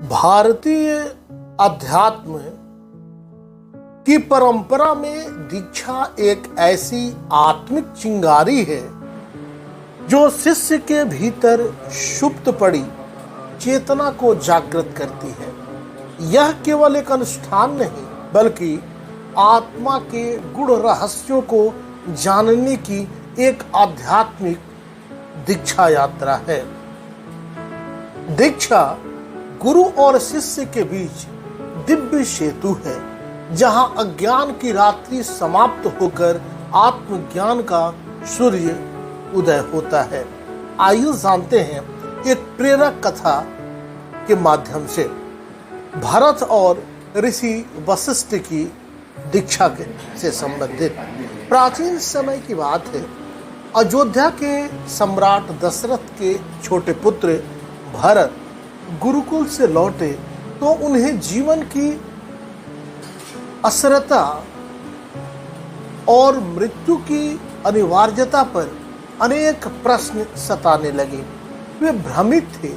भारतीय अध्यात्म की परंपरा में दीक्षा एक ऐसी आत्मिक चिंगारी है जो शिष्य के भीतर सुप्त पड़ी चेतना को जागृत करती है। यह केवल एक अनुष्ठान नहीं बल्कि आत्मा के गूढ़ रहस्यों को जानने की एक आध्यात्मिक दीक्षा यात्रा है। दीक्षा गुरु और शिष्य के बीच दिव्य सेतु है, जहां अज्ञान की रात्रि समाप्त होकर आत्मज्ञान का सूर्य उदय होता है। आइए जानते हैं एक प्रेरक कथा के माध्यम से भरत और ऋषि वशिष्ठ की दीक्षा से संबंधित। प्राचीन समय की बात है। अयोध्या के सम्राट दशरथ के छोटे पुत्र भरत गुरुकुल से लौटे तो उन्हें जीवन की असरता और मृत्यु की अनिवार्यता पर अनेक प्रश्न सताने लगे। वे भ्रमित थे,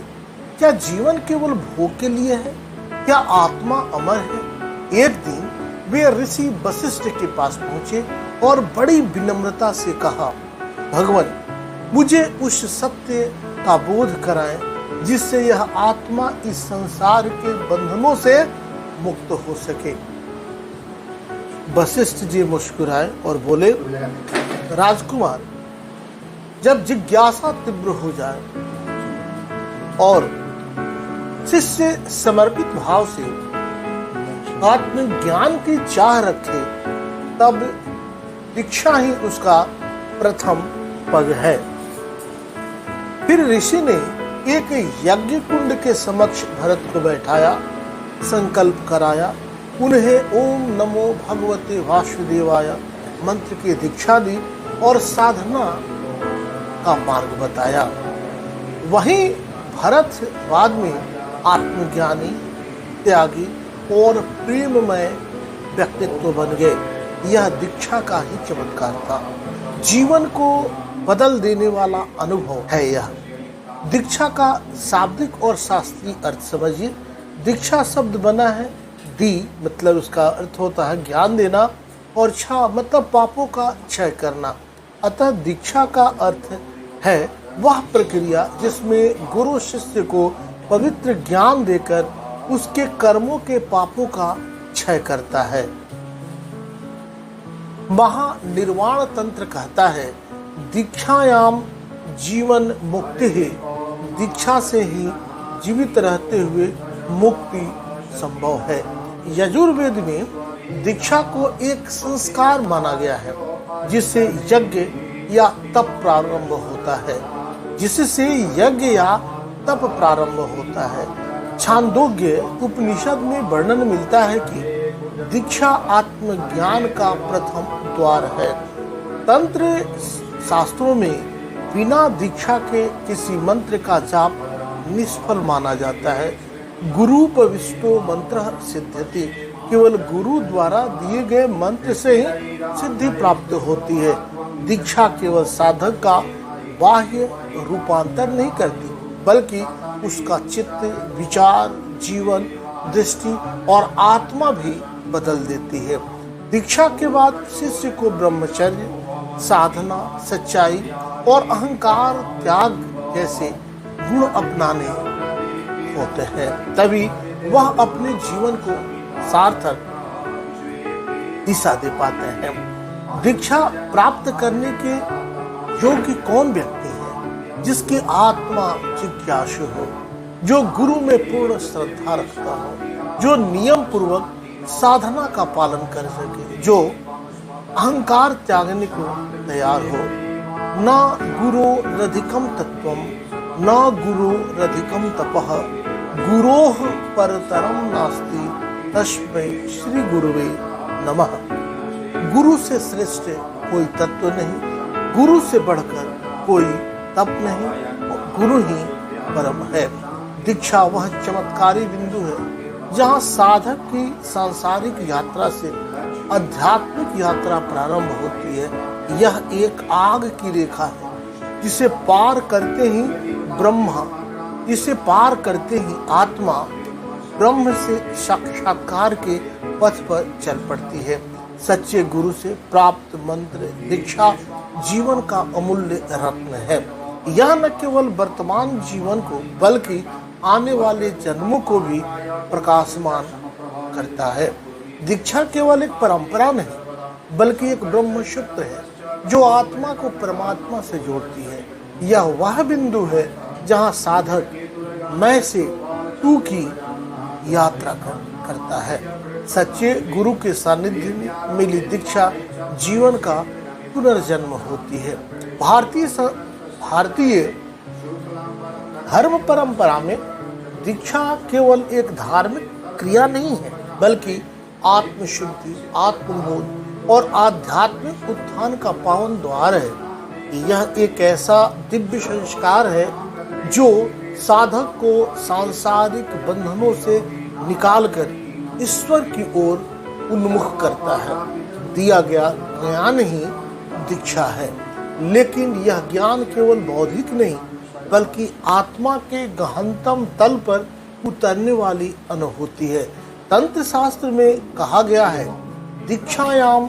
क्या जीवन केवल भोग के लिए है? क्या आत्मा अमर है? एक दिन वे ऋषि वशिष्ठ के पास पहुंचे और बड़ी विनम्रता से कहा, भगवान, मुझे उस सत्य का बोध कराएं जिससे यह आत्मा इस संसार के बंधनों से मुक्त हो सके। वशिष्ठ जी मुस्कुराए और बोले, राजकुमार, जब जिज्ञासा तीव्र हो जाए और शिष्य समर्पित भाव से आत्मज्ञान की चाह रखे, तब दीक्षा ही उसका प्रथम पग है। फिर ऋषि ने एक यज्ञ कुंड के समक्ष भरत को बैठाया, संकल्प कराया, उन्हें ओम नमो भगवते वासुदेवाय मंत्र की दीक्षा दी और साधना का मार्ग बताया। वहीं भरत बाद में आत्मज्ञानी, त्यागी और प्रेममय व्यक्तित्व बन गए। यह दीक्षा का ही चमत्कार था। जीवन को बदल देने वाला अनुभव है यह। दीक्षा का शाब्दिक और शास्त्रीय अर्थ समझिए। दीक्षा शब्द बना है दी मतलब उसका अर्थ होता है ज्ञान देना और क्षा मतलब पापों का क्षय करना। अतः दीक्षा का अर्थ है वह प्रक्रिया जिसमें गुरु शिष्य को पवित्र ज्ञान देकर उसके कर्मों के पापों का क्षय करता है। महानिर्वाण तंत्र कहता है, दीक्षायाम जीवन मुक्ति है। दीक्षा से ही जीवित रहते हुए मुक्ति संभव है। यजुर्वेद में दीक्षा को एक संस्कार माना गया है जिससे यज्ञ या तप प्रारंभ होता है छांदोग्य उपनिषद में वर्णन मिलता है कि दीक्षा आत्मज्ञान का प्रथम द्वार है। तंत्र शास्त्रों में बिना दीक्षा के किसी मंत्र का जाप निष्फल माना जाता है। गुरु पविष्टो मंत्र सिद्ध्यति, केवल गुरु द्वारा दिए गए मंत्र से ही सिद्धि प्राप्त होती है। दीक्षा केवल साधक का बाह्य रूपांतर नहीं करती बल्कि उसका चित्त, विचार, जीवन, दृष्टि और आत्मा भी बदल देती है। दीक्षा के बाद शिष्य को ब्रह्मचर्य, साधना, सच्चाई और अहंकार त्याग जैसे गुण अपनाने होते हैं। तभी वह अपने जीवन को सार्थक दिशा दे पाते हैं। दीक्षा प्राप्त करने के योग्य कौन व्यक्ति है? जिसकी आत्मा जिज्ञासु हो, जो गुरु में पूर्ण श्रद्धा रखता हो, जो नियम पूर्वक साधना का पालन कर सके, जो अहंकार त्यागने को तैयार हो। न गुरो रधिकम तत्वम न गुरो रधिकम तपः गुरोह परतरम नास्ति तस्मै श्री गुरुवे नमः। गुरु से श्रेष्ठ कोई तत्व नहीं, गुरु से बढ़कर कोई तप नहीं, गुरु ही परम है। दीक्षा वह चमत्कारी बिंदु है जहाँ साधक की सांसारिक यात्रा से आध्यात्मिक यात्रा प्रारंभ होती है। यह एक आग की रेखा है जिसे पार करते ही ब्रह्मा, जिसे पार करते ही आत्मा ब्रह्म से साक्षात्कार के पथ पर चल पड़ती है। सच्चे गुरु से प्राप्त मंत्र दीक्षा जीवन का अमूल्य रत्न है। यह न केवल वर्तमान जीवन को बल्कि आने वाले जन्मों को भी प्रकाशमान करता है। दीक्षा केवल एक परंपरा नहीं बल्कि एक ब्रह्म सूत्र है जो आत्मा को परमात्मा से जोड़ती है। यह वह बिंदु है जहाँ साधक मैं से तू की यात्रा करता है। सच्चे गुरु के सानिध्य में मिली दीक्षा जीवन का पुनर्जन्म होती है। भारतीय धर्म परंपरा में दीक्षा केवल एक धार्मिक क्रिया नहीं है बल्कि आत्मशुद्धि, आत्मबोध और आध्यात्मिक उत्थान का पावन द्वार है। यह एक ऐसा दिव्य संस्कार है जो साधक को सांसारिक बंधनों से निकालकर ईश्वर की ओर उन्मुख करता है। दिया गया ज्ञान ही दीक्षा है, लेकिन यह ज्ञान केवल बौद्धिक नहीं बल्कि आत्मा के गहनतम तल पर उतरने वाली अनुभूति है। तंत्र शास्त्र में कहा गया है दीक्षायाम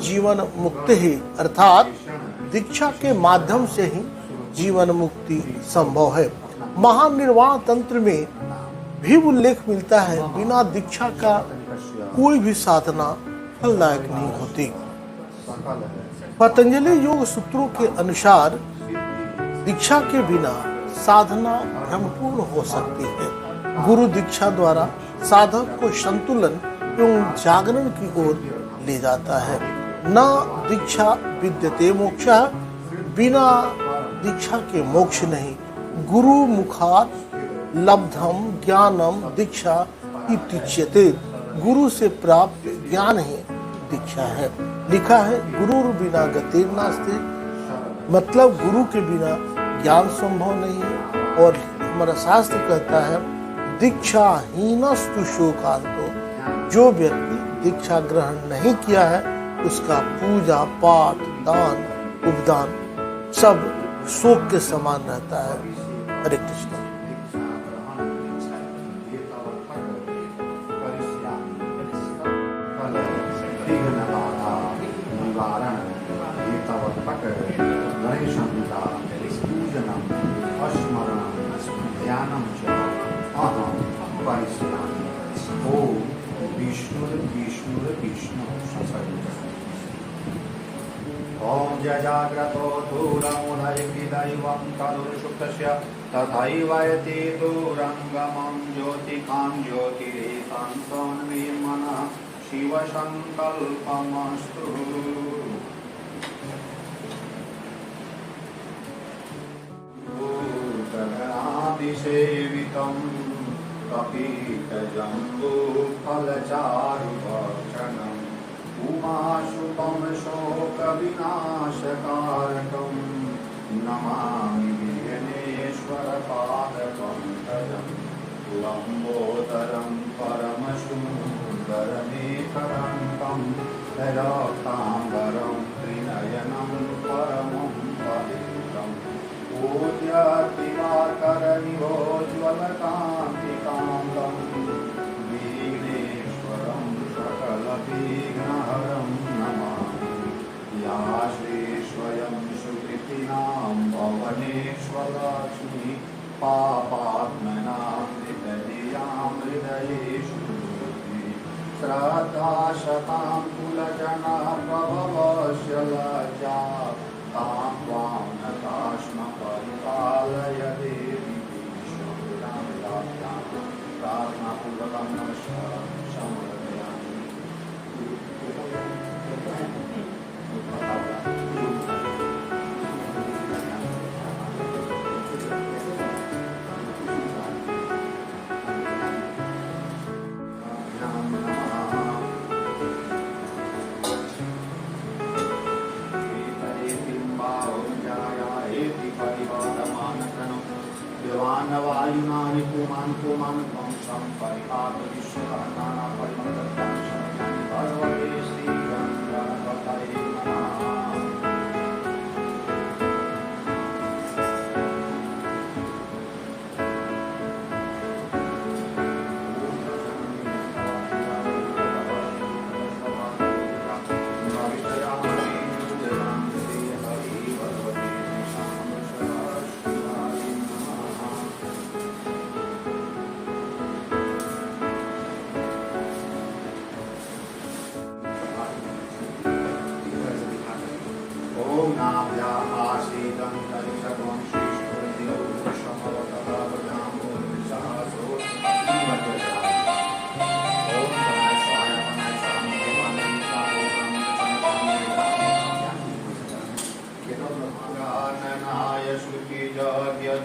जीवन मुक्ति ही, अर्थात दीक्षा के माध्यम से ही जीवन मुक्ति संभव है। महानिर्वाण तंत्र में भी उल्लेख मिलता है बिना दीक्षा का कोई भी साधना फलदायक नहीं होती। पतंजलि योग सूत्रों के अनुसार दीक्षा के बिना साधना भ्रमपूर्ण हो सकती है। गुरु दीक्षा द्वारा साधक को संतुलन एवं जागरण की ओर ले जाता है। न दीक्षा विद्यते मोक्षः, बिना दीक्षा के मोक्ष नहीं। गुरु मुखात लब्धम ज्ञानम दीक्षा इत्युच्यते, गुरु से प्राप्त ज्ञान ही दीक्षा है। लिखा है गुरु बिना गति नास्ति, मतलब गुरु के बिना ज्ञान संभव नहीं है। और हमारा शास्त्र कहता है दीक्षाहीनस्तु शोकांतो, जो व्यक्ति दीक्षा ग्रहण नहीं किया है उसका पूजा पाठ दान उपदान सब शोक के समान रहता है। हरे कृष्ण। ओम जजाग्रतो दूरमुदयिदैवं करुषुक्तस्य तथैवयति दूरङ्गमं ज्योतिकां ज्योतिरेकान्तोन्मीमनः शिवसङ्कल्पमस्तु। भूतगणाभिसेवितं कपीतजम्बूफलचारुभक्षणम् उमाशुकं शोकविनाशकारकं नमामि विघ्नेश्वरपादपङ्कजं लम्बोदरं परमसुन्दरमेकरङ्कं रक्ताम्बरं त्रिनयनं परमं पवित्रं पूज्यतिवाकरनिभोज्ज्वलकान्तिकान्तं विघ्नेश्वरं सकलविघ्नहरं नमामि। या श्रीस्वयं सुकृतिनां भवनेश्वरलक्ष्मी पापात्मनां हृदयां हृदयेषु श्रद्धाशतां कुलजना प्रभवस्य लज्जा तां त्वां नतास्म परिपालय देवी प्रार्थनापूर्वकं नमस्कारं समर्पयामि। वायुनानि पुमान् पुमान् वंशं परिपात विश्वनाना परिमलतां शरणानि भगवते श्रीगणपतये नमः।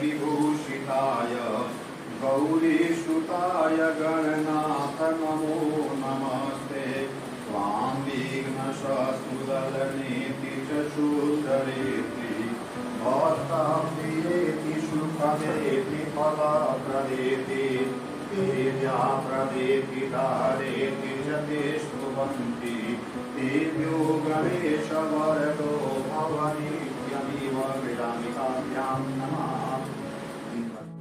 विभूषिताय गौरीसुताय गणनाथ नमो नमस्ते त्वां विघ्नशत्रुदलनेति च शूद्रेति भक्ताप्रियेति सुखदेति फलप्रदेति देव्याप्रदेति धारेति च ते स्तुवन्ति देव्यो गणेश वरदो भवनीत्यमिव विरामि काभ्यां नमः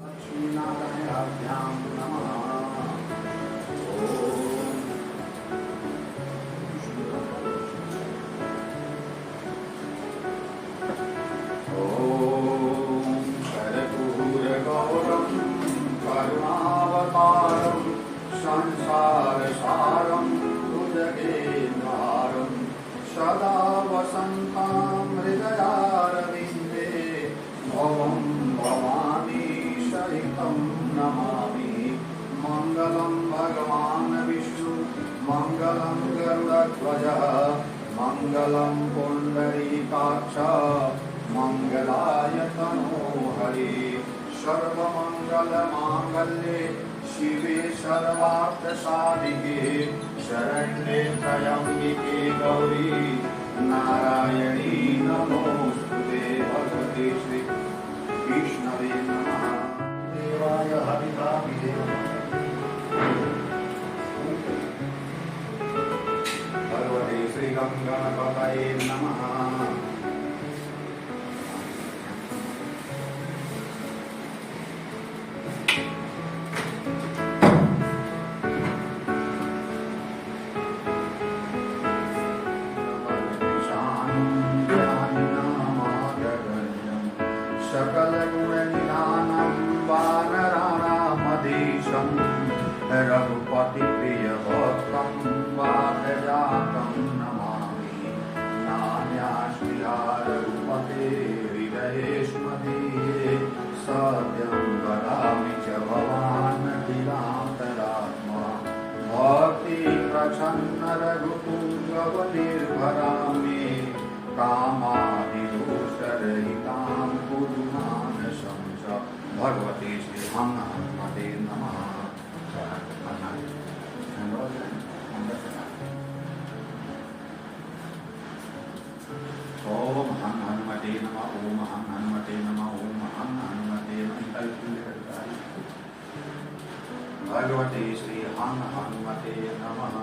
लक्ष्मीनारायणाभ्यां नमः कर्पूरगौरं करुणावतारं संसारसारं भुजगेन्द्रहारं सदा वसन्तां हृदयारविन्दे भवं भवानी सहितं नमामि मङ्गलं भगवान् विष्णु मङ्गलं गरुडध्वज मङ्गलं पुण्डरीकाक्ष मङ्गलाय तनो हरि सर्वमङ्गलमाङ्गल्ये शिवे सर्वार्थसाधिके शरण्ये त्र्यम्बिके गौरी नारायणी नमोस्तुते भगवते श्री विष्णवे नमः देवाय हरिकाभिधे भगवते श्री गङ्गणपतये नमः सकलगुणनिधानं वानराणामधीशं रघुपतिप्रियभक्तं वातजातं नमामि नान्याश्रिया रघुपते हृदयेष्मदीये सत्यं वदामि च भवान् किलान्तरात्मा भक्तिप्रच्छन्न रघुपुङ्गवनिर्भरा मे कामादिदोषरहितां कुरुमानसं च भगवते श्री हनुमते नमः ओम हम हनुमते नमः ओम हम हनुमते नमः ओम हम हनुमते नमः भगवते श्री हनुमते नमः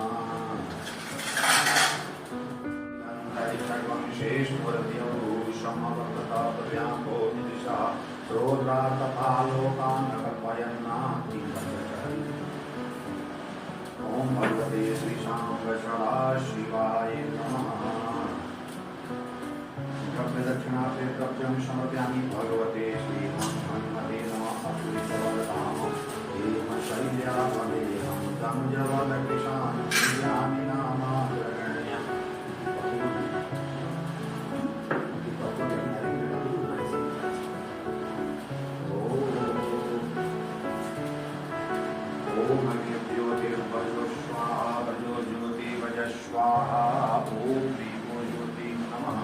ओम भगवते श्री शांब शिवाय नमः दक्षिणा से द्रव्यम समर्पयामि भगवते श्री हनुमते नमः अतुलितवरदाम हेम शैल्यावलेहं दमजवलकृशान् पूजयामि नामाग्रगण्य ओम ज्योतिर्भजो स्वाहा भजो ज्योति भज स्वाहा ओम दीपो ज्योति नमः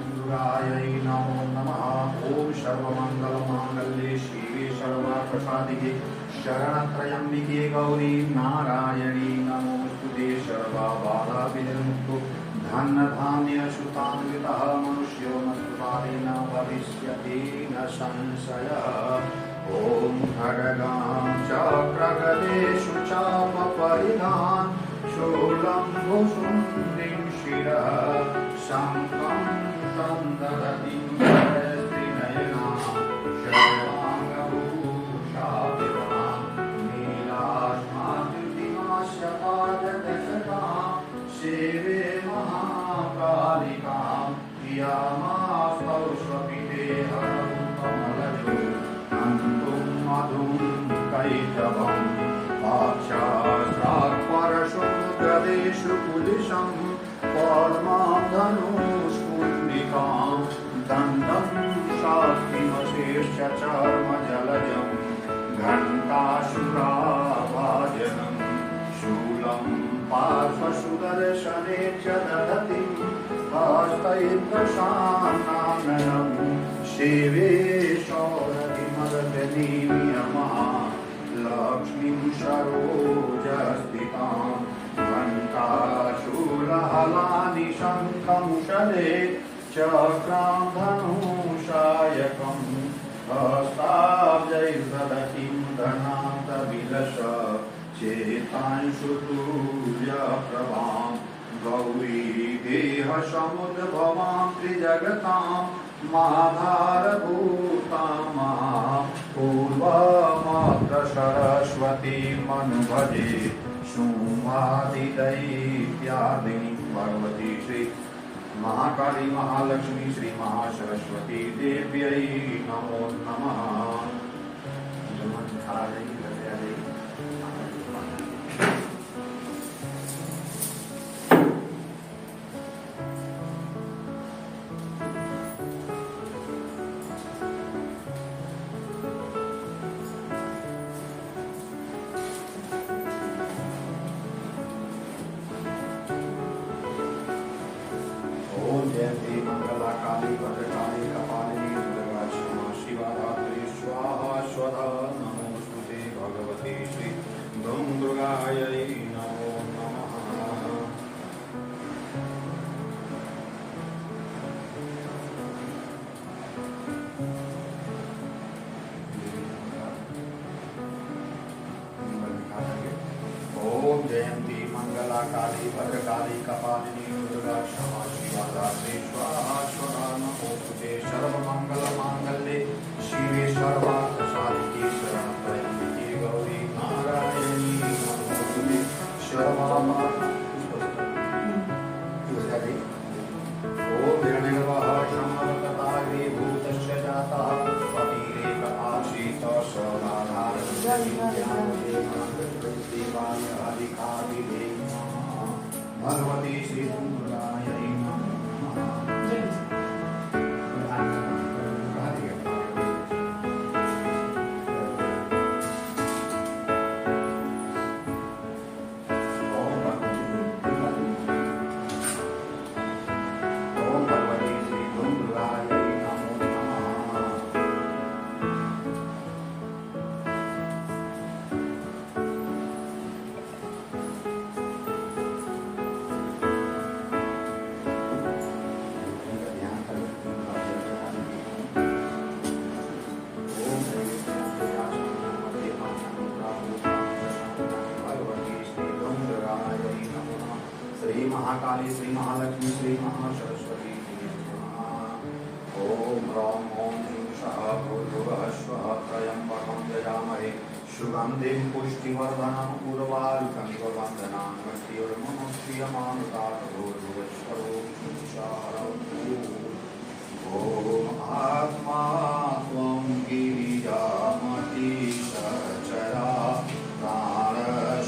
इंद्रायै नमो नमः ओम सर्वमंगलमांगल्ये शिवे सर्वार्थसाधिके शरणत्रयम्बिके गौरी नारायणी नमोस्तुते सर्वबाधाविनिर्मुक्तो धनधान्य सुतान्वितः मनुष्यो मत्कृपालेन भविष्यति न संशयः ओम खड्गं चक्रगदेषु चापपरिधान् शूलं भुशुण्डिं शिरः शङ्खं तन्ददतिं त्रिनयनां शर्वाङ्गभूषाभिरां नीलास्माद्युतिमास्यपाददशकां सेवे महाकालिकां यामास्तौ स्वपिते हरं कमलजो अन्तुं मधुं कैटभं साक्षात् परशुं प्रदेशु कुलिशं पद्मां धनुष्कुण्डिकां दण्डं शास्त्रिमशेष चर्मजलजं घण्टाशुराभाजनं शूलं पार्श्वसुदर्शने च दधति हस्तैर्दशानाननं सेवे शौरभिमर्दनीयमः लक्ष्मीं सरोजस्थितां घण्टाशूलहलानि शङ्खमुषले चक्रां धनुषायकं हस्ताब्जैर्दधतीं धनान्तविलस चेतांशुतुल्यप्रभां गौरी देहसमुद्भवां त्रिजगतां माधारभूतां पूर्वमात्र सरस्वतीमनुभजे शुम्भादिदैत्यादिनी भगवती श्री महाकाली महालक्ष्मी श्री महासरस्वती देव्यै नमो नमः। जयंती मंगला काली भद्रकाली कपालिनी दुर्गा क्षमा शिवा धात्री स्वाहा स्वधा नमोस्तुते भगवती श्री धूम दुर्गायै नमो नमः। ओम जयंती मंगला काली भद्रकाली कपालिनी दुर्गा क्षमा शिवा धात्री स्वाहा स्वधा नमोस्तुते सर्वमंगल मांगल्ये शिवे सर्वार्थसाधिके शरणत्र्यम्बके गौरी नारायणी नमोस्तुते सर्वमा ओम हिरण्यगर्भः समर्तताग्रे भूतस्य जातः पतिरेक आसीत भगवती श्री दुर्गायै श्री महाकाली श्री महालक्ष्मी श्री महासरस्वती ओम ह्रौं ओम ह्रीं सः भूर्भुवः स्वः त्र्यम्बकं यजामहे सुगन्धिं पुष्टिवर्धनम् उर्वारुकमिव वन्दनान् मृत्युर्मनुष्यमानुतात् भूर्भुवस्वरो ओम आत्मा त्वं गिरिजामति सचरा प्राणशरीरं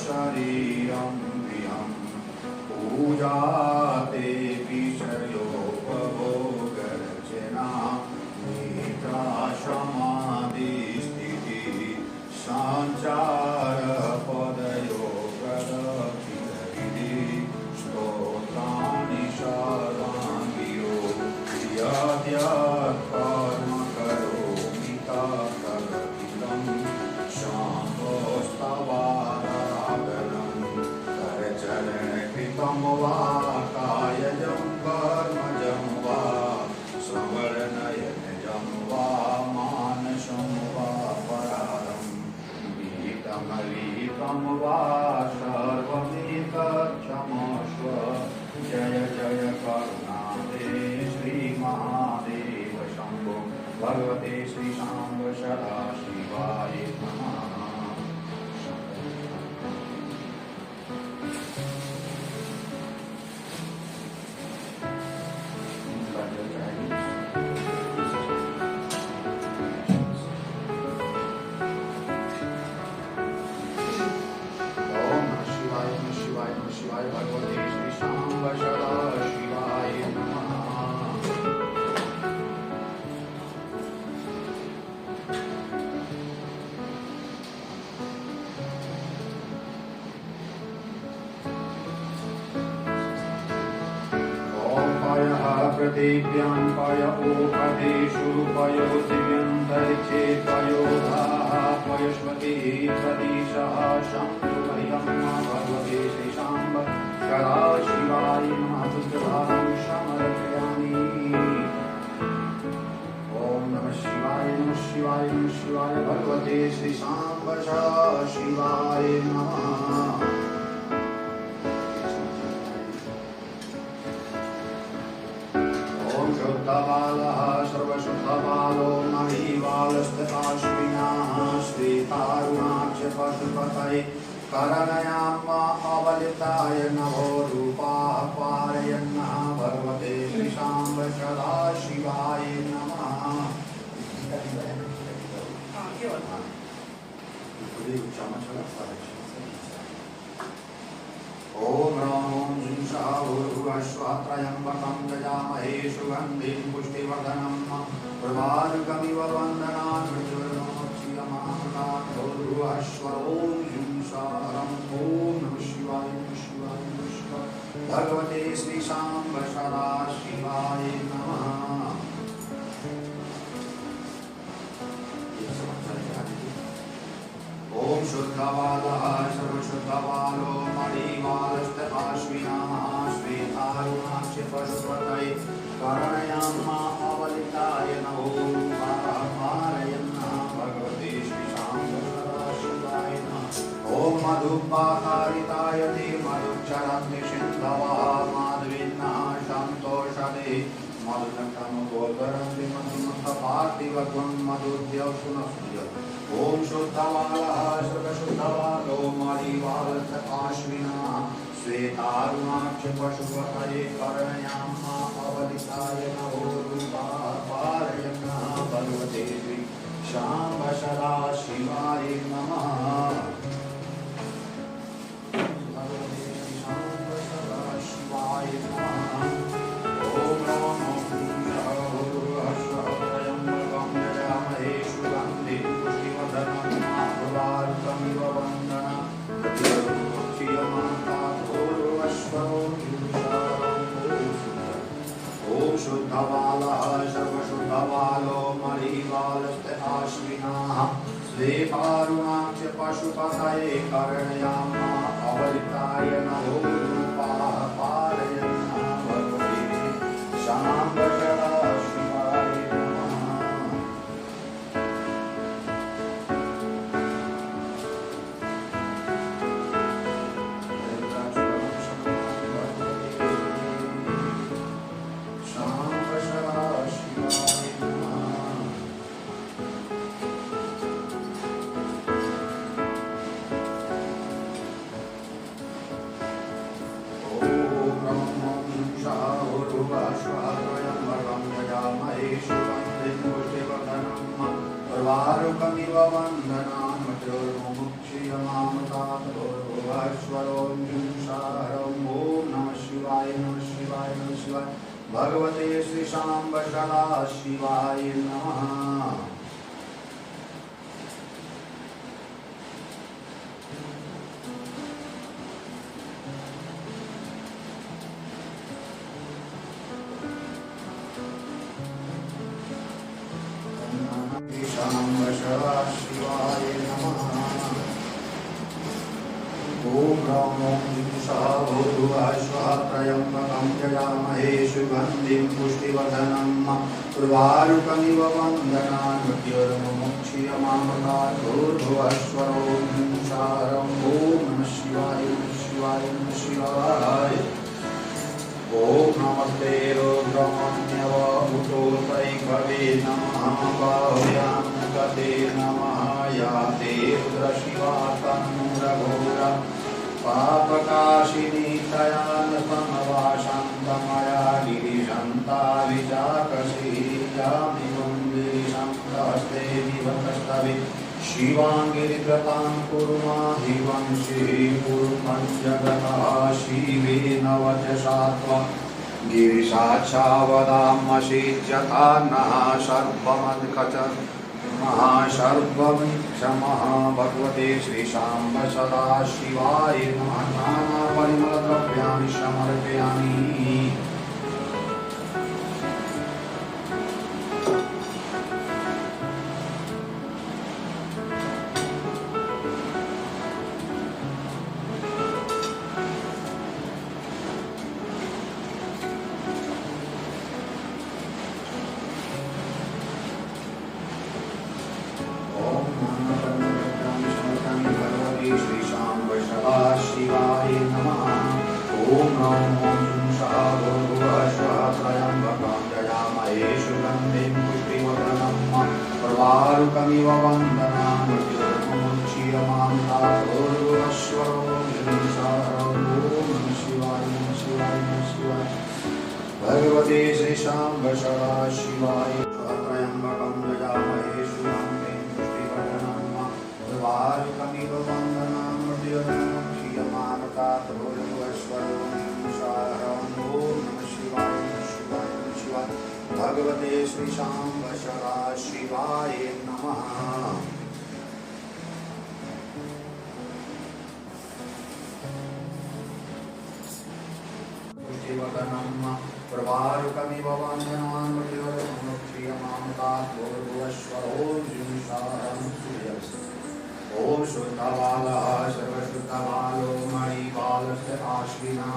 पूजाते विषयोपभोगर्चना निद्रा समाधिस्थितिः सञ्चारपदयो प्रदक्षिणगिरिः स्तोत्राणि सर्वाङ्गिरो यद्यत् कर्म करोमि तत्तदखिलं शम्भोस्तवाराधनं करचरणकृतं वा कायजं कर्मजं वा संवरणयनजं वा मानसं वा परारं विहितमलितं वा सर्वमेतत्क्षमस्व जय जय करुणाते श्रीमहादेव शम्भो भगवते श्रीशाम्ब सदाशिवाय नमः। भगवते श्री शाम्ब सदा शिवाय अग्रतेभ्यां पय ओपदेषु पयो दिव्यन्तरिक्षे पयोधाः पयस्पति प्रदिशः शम्भुभयं भगवते श्रीशाम्ब सदाशिवाय नमः बुद्धभागं समर्पयामि। ओम नमः शिवाय नमः शिवाय नमः शिवाय भगवते श्रीशाम्ब सदाशिवाय नमः। शुद्धबालः सर्वशुद्धबालो मणिबालस्तकाश्विनाः श्वेतारुणाक्ष पशुपतये करणयाम अवलिताय नभो रूपाः पारयन्नः भगवते श्रीशाम्ब सदाशिवाय नमः। ओम ह्रां जुंसावुर्भुवस्वत्रयम्बकं यजामहे सुगन्धिं पुष्टिवर्धनं प्रभार्गमिव वन्दनान् मृत्युर्मोक्षीयमामृतात् भूर्भुवस्वर ओम जुंसारं ओम नमः शिवाय नमः शिवाय नमः शिवाय भगवते श्रीशाम्ब सदाशिवाय नमः। ओम शुद्धबालः सर्वशुद्धबालो मणिबालस्तकाश्विनाः श्वेतारुणाक्ष पशुपतये करणयाम अवलिताय नभो रूपाः पारयन्नः भगवते श्रीशाम्ब सदाशिवाय नमः। ओम मधुपाकारिताय ते मधुक्षरन्ति सिन्धवः माधविन्नः सन्तोषदे मधुनक्तं गोदरन्ति मधुमत्तपार्थिवत्वं मधुद्यौसुनसूय। ओम शुद्धबालः सर्वशुद्धबालो मणिबालस्तकाश्विनाः श्वेतारुणाक्ष पशुपतये करणयाम अवलिताय नभो रूपाः पारयन्नः भगवते श्रीशाम्ब सदाशिवाय नमः। भगवते श्रीशाम्ब सदाशिवाय नमः। ओम नमो भूर्भुवस्वत्रयम्बकं यजामहे सुगन्धिं पुष्टिवर्धनम् वन्दना ओम शुद्धबालः सर्वशुद्धबालो मणिबालस्तकाश्विनाः श्वेतारुणाक्ष पशुपतये करणयाम अवलिताय नभो रूपाः पारयन्नः भगवते श्रीशाम्ब सदाशिवाय नमः। वारुकमिव वन्दनान् मृत्युर्मुक्षीयमामृतात् भूर्भुवस्वरों जुंसारं ओम नमः शिवाय नमः शिवाय नमः शिवाय भगवते श्रीशाम्ब सदाशिवाय नमः। श्रीशाम्ब सदाशिवाय नमः। ओम ह्रां जुंसावुर्भुवस्वत्रयम्बकं यजामहे सुगन्धिं पुष्टिवर्धनम् उर्वारुकमिव वन्दनान् मृत्युर्मुक्षीयमामृतात् भूर्भुवस्वर ओम जुंसारं ओम नमः शिवाय नमः शिवाय नमः शिवाय। ओम नमस्ते रुद्रमन्यवभूतोतैकवे नमः बाहुयां गते नमः या ते रुद्रशिवा तन्मुरघोरा पापकाशिनी तयान समवाशान्तमया गिरिशन्ता विचाकशीयामिवं गिरिशन्तस्ते विभक्तस्तवे शिवाङ्गिरिव्रतां कुर्मा हि वंशे पूर्वञ्जगतः शिवे नवजसा त्वं गिरिशाच्छावदामशीत्यथा नः सर्वमद्गच महाशर्वमिक्षमः भगवते श्रीशाम्ब सदाशिवाय नमः। नानापरिमलद्रव्याणि समर्पयामि। ॐ नमो त्र्यम्बकं यजामहे सुगन्धिं पुष्टिवर्धनं प्रवारुकमिव वन्दनान् मृत्युर्मुच्यमान्ताभूर्भुवस्वरो ॐ नमः शिवाय नमः शिवाय नमः शिवाय भगवते श्रीशाम्ब सदा शिवाय त्र्यम्बकं यजामहे सुगन्धिं पुष्टिवर्धनं प्रवारुकमिव वन्दनान् मृत्युर्मुच्यमान्ताभूर्भुवस्वरो भगवते श्रीशाम्ब सदा शिवाय नमः। पुष्टिवर्धनं प्रवारुकमिव वन्दनान् मृत्युर्मुच्यमान्ताभूर्भुवस्वरो ॐ शुद्धबालः सर्वशुद्धबालो मणिबालस्य आश्विनः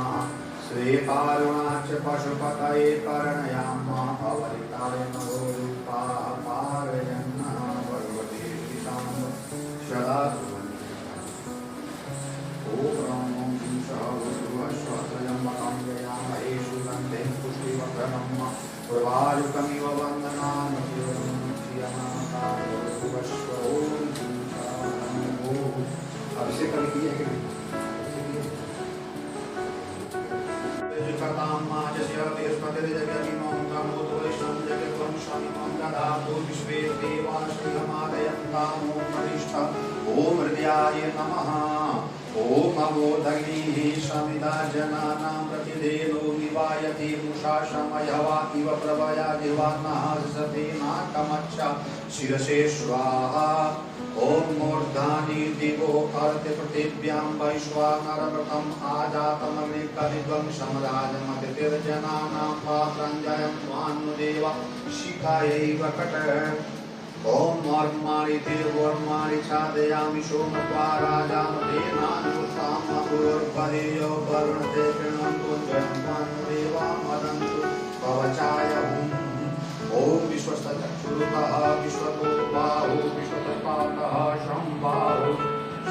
श्वेतारुणाच पशुपतये करुणयामाः अवलिताय नवोरूपाः पारयन्नः भगवते श्रीशाम्ब सदा त्र्यम्बकं यजामहे सुगन्धिं पुष्टिवर्धनं प्रवारुकमिव वन्दनान् मृत्युर्मुच्यमान्ताभूर्भुवस्वरो अभिषेक कभी किया है ओम हृदयाय नमः। ओम अवोधग्निः समिधा जनानां प्रतिदेनो निवायति मुषा शमयवा इव प्रभया दिवान्नः सते नाकमच्छा शिरसे स्वाहा। ओम मूर्धानि दिवो कर्ते पृथिव्यां वैश्वानरव्रतम् आजातमग्निकविध्वंसं राजमतिर्जनानां पात्रञ्जयं त्वान्नुदेव शिखायैव कट। ओम मर्मारितिर्वर्मारि छादयामि सोमत्वा राजामतेनानुष्ठां गुरुर्पदेयो वरुणते कृण्वन्तु जन्त्वान्नुदेव मदन्तु कवचाय ओम विश्वस्तचक्षुरुतः विश्वतो बाहु विश्वतपातः शम्बाहु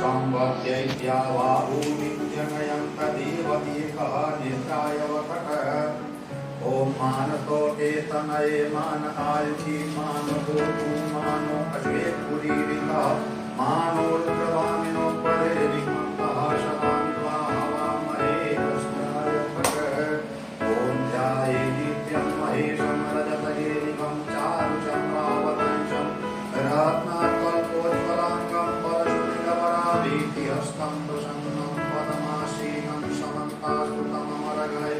संवद्यैत्यावाहु विद्यमयन्तदेव एकः नेत्राय वकटः। ओम मानतो केतनये मान आयुषि मानतो मानो अश्वे पुरीरितः मानो रुद्रवामिनो परे विमन्तः शतान्त्वा हवामहे कृष्णाय वकटः। ओम ध्याये नित्यं महेशं रजतगिरिकं चारुचन्द्रावतंसं रत्नाकल्पोज्ज्वलाङ्गं परशुनिगवराभीतिहस्तं प्रसन्नं पदमासीनं समन्तास्तुतममरगणे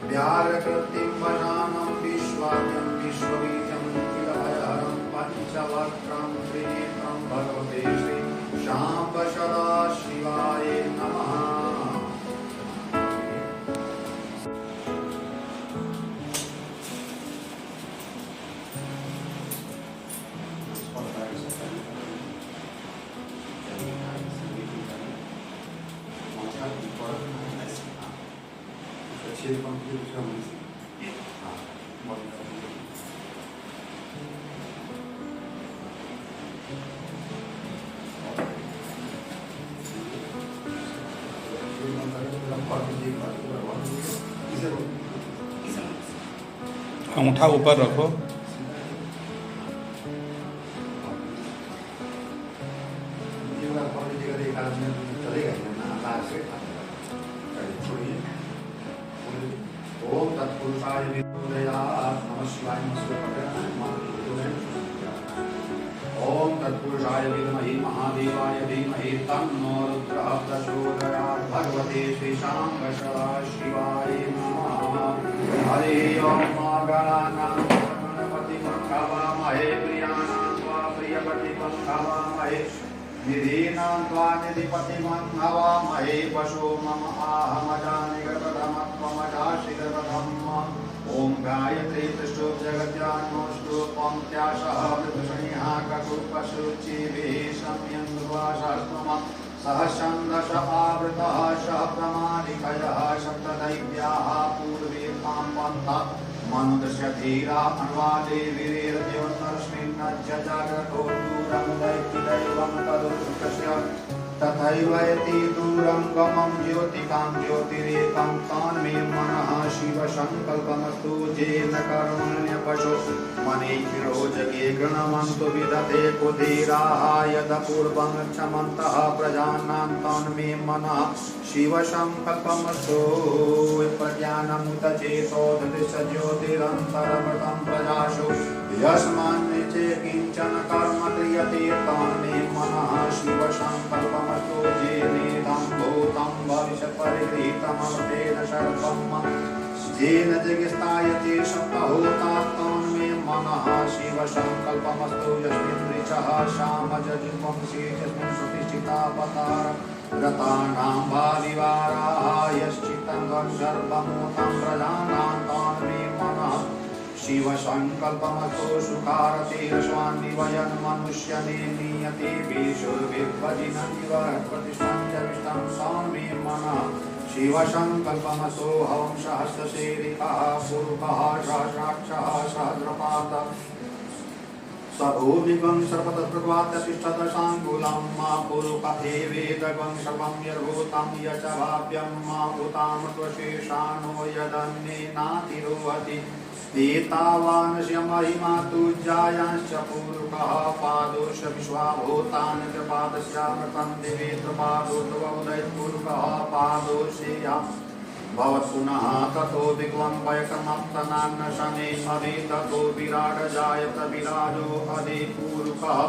व्याघ्रकृतिं वजानं विश्वाद्यं विश्वबीजं किलभयहरं पञ्चवक्त्रं त्रिनेत्रं भगवते श्रीशाम्ब सदा शिवाय नमः। अंगूठा ऊपर रखो। ओम तत्पुरुषाय विद्महे नमः शिवाय ओम तत्पुरुषाय विद्महे महादेवाय धीमहि तन्नो रुद्रः प्रचोदयात्। भगवते श्रीशाम्ब सदा शिवाय नमः। हरे ओम गणानां गणपतिं हवामहे प्रियाणां त्वा प्रियपतिं हवामहे निधीनां त्वा निधिपतिं हवामहे पशो मम आहमजानिगतमत्वमजाशिगतम्। ओम गायत्री त्रिष्टोप जगत्यान्नोष्टोपं त्यासः मृतशनिः कटुपशुचिभिः संयन्द्वाशास्त्रमः सहस्रन्दश आवृतः सह प्रमाणिकयः सप्तदैव्याः पूर्वे तां पन्था मनुदस्य धीरा अन्वादे वीरेर्देवतस्मिन् जागतो दूरं दैत्यदैवं तदुत्कर्ष्य तथैवैति दूरङ्गमं ज्योतिकां ज्योतिरेकं तान्मे मनः शिवसङ्कल्पमस्तु येन कर्मण्यपशो मनीषिणो जगे गृणमन्तु विदधे कुधीराः यद पूर्वं क्षमन्तः प्रजानां तान्मे मनः शिवसङ्कल्पमस्तु प्रज्ञानमुत चेतो दृश्यज्योतिरन्तरमृतं प्रजासु यस्मान्निचे किञ्चन कर्म क्रियते तान्मे मनः शिवसङ्कल्पमस्तु येनेदं भूतं भविष्यत्परिगृहीतमवतेन सर्वम् येन जगस्तायते सप्तहोता तान्मे मनः शिवसङ्कल्पमस्तु यस्मिन् ऋचः सामजजुवंशी यस्मिन् प्रतिष्ठिता पतार रतानां भाविवाराः यश्चित्तं गर्भमूतं प्रजानां तान्मे मनः शिवसङ्कल्पमस्तु सुखारतिरश्वान्निवयन् मनुष्यने नीयते विशुर्विभजिननिव प्रतिष्ठं तान्मे मनः शिवसङ्कल्पमस्तु हं सहस्रशीरिकः पुरुषः सहस्राक्षः सहस्रपादः सभूमिगं सर्वतत्प्रवात्यतिष्ठदशाङ्गुलं मा पुरुष एवेदगं सर्वं यर्भूतं यच भाव्यं मा भूतामृतशेषाणो यदन्नेनातिरोहति एतावानस्य महिमा तुज्जायांश्च पुरुषः पादोश विश्वाभूतानि च पादस्यामृतं दिवे पादोद्वौदैत्पुरुषः पादोषेया भवत्पुनः ततो विग्लम्बयकमप्तनान्न शने हरे ततो विराट जायत विराजो हरे पूरुकः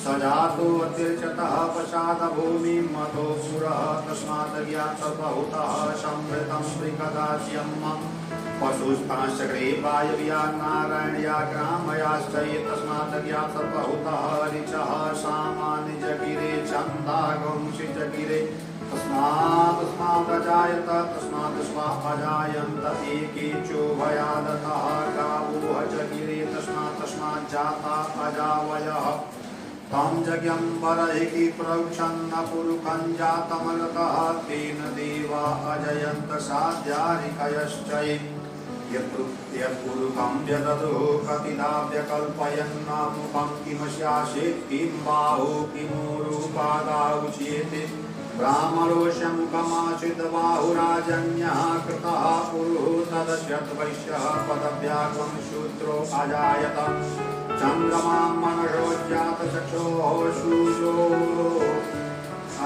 स जातो अतिर्चतः पश्चात् भूमिं मतो पुरः तस्मात् ज्ञातबहुतः संवृतं त्रिकदाच्यम् पशुस्ताश्चक्रे वायव्यान्नारायण्याग्रामयाश्चये तस्मात् ज्ञातबहुतः ऋचः सामानि जगिरे छन्दागंसि जगिरे तस्मादजायत तस्मात् स्वापजायन्त एकेचो भयादतः गावोह जगिरे तस्मात् जाता अजावयः तं जज्ञं वरहिति प्रौक्षन्न पुरुखं जातमलतः तेन देवा अजयन्त साध्यारिकयश्चये यत्पुरुखं व्यदधुः कतिधा व्यकल्पयन्नामुखं किमस्यासीत् किं बाहो किमूरुपादा उच्येते ब्राह्मणोऽशमुखमाचिद्बाहुराजन्यः कृतः पुरुः तदस्यत् वैश्यः पदव्यागं शूद्रो अजायत चन्द्रमां मनसोज्जातचक्षोः सूर्यो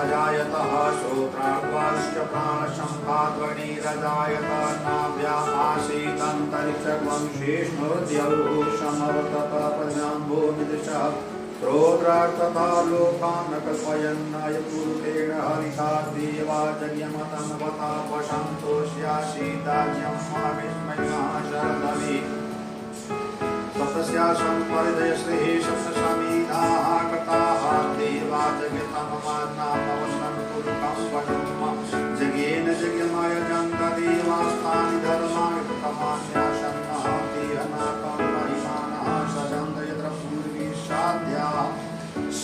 अजायतः श्रोत्राग्वाश्च प्राणशङ्खाध्वनिरजायत नाभ्या आसीदन्तरिक्षं शेष्णोर्द्यौः समवर्तत प्रजाम्भो निदिशः श्रोत्रार्थता लोकान् कल्पयन्नाय पुरुषेण हरिता देवा जज्ञमतन्वता वसन्तोष्यासीदाज्यं मा विस्मयः शरदवि सप्तस्यासं परिदयश्रीः सप्तशमीधाः कृताः देवा जज्ञतममान्नामवसन् पुरुषं वशं जज्ञेन जज्ञमयजन्तदेवास्तानि धर्माणि कृतमान्यासन्नः देहनाकं महिमानः सजन्त यत्र पूर्वी साध्या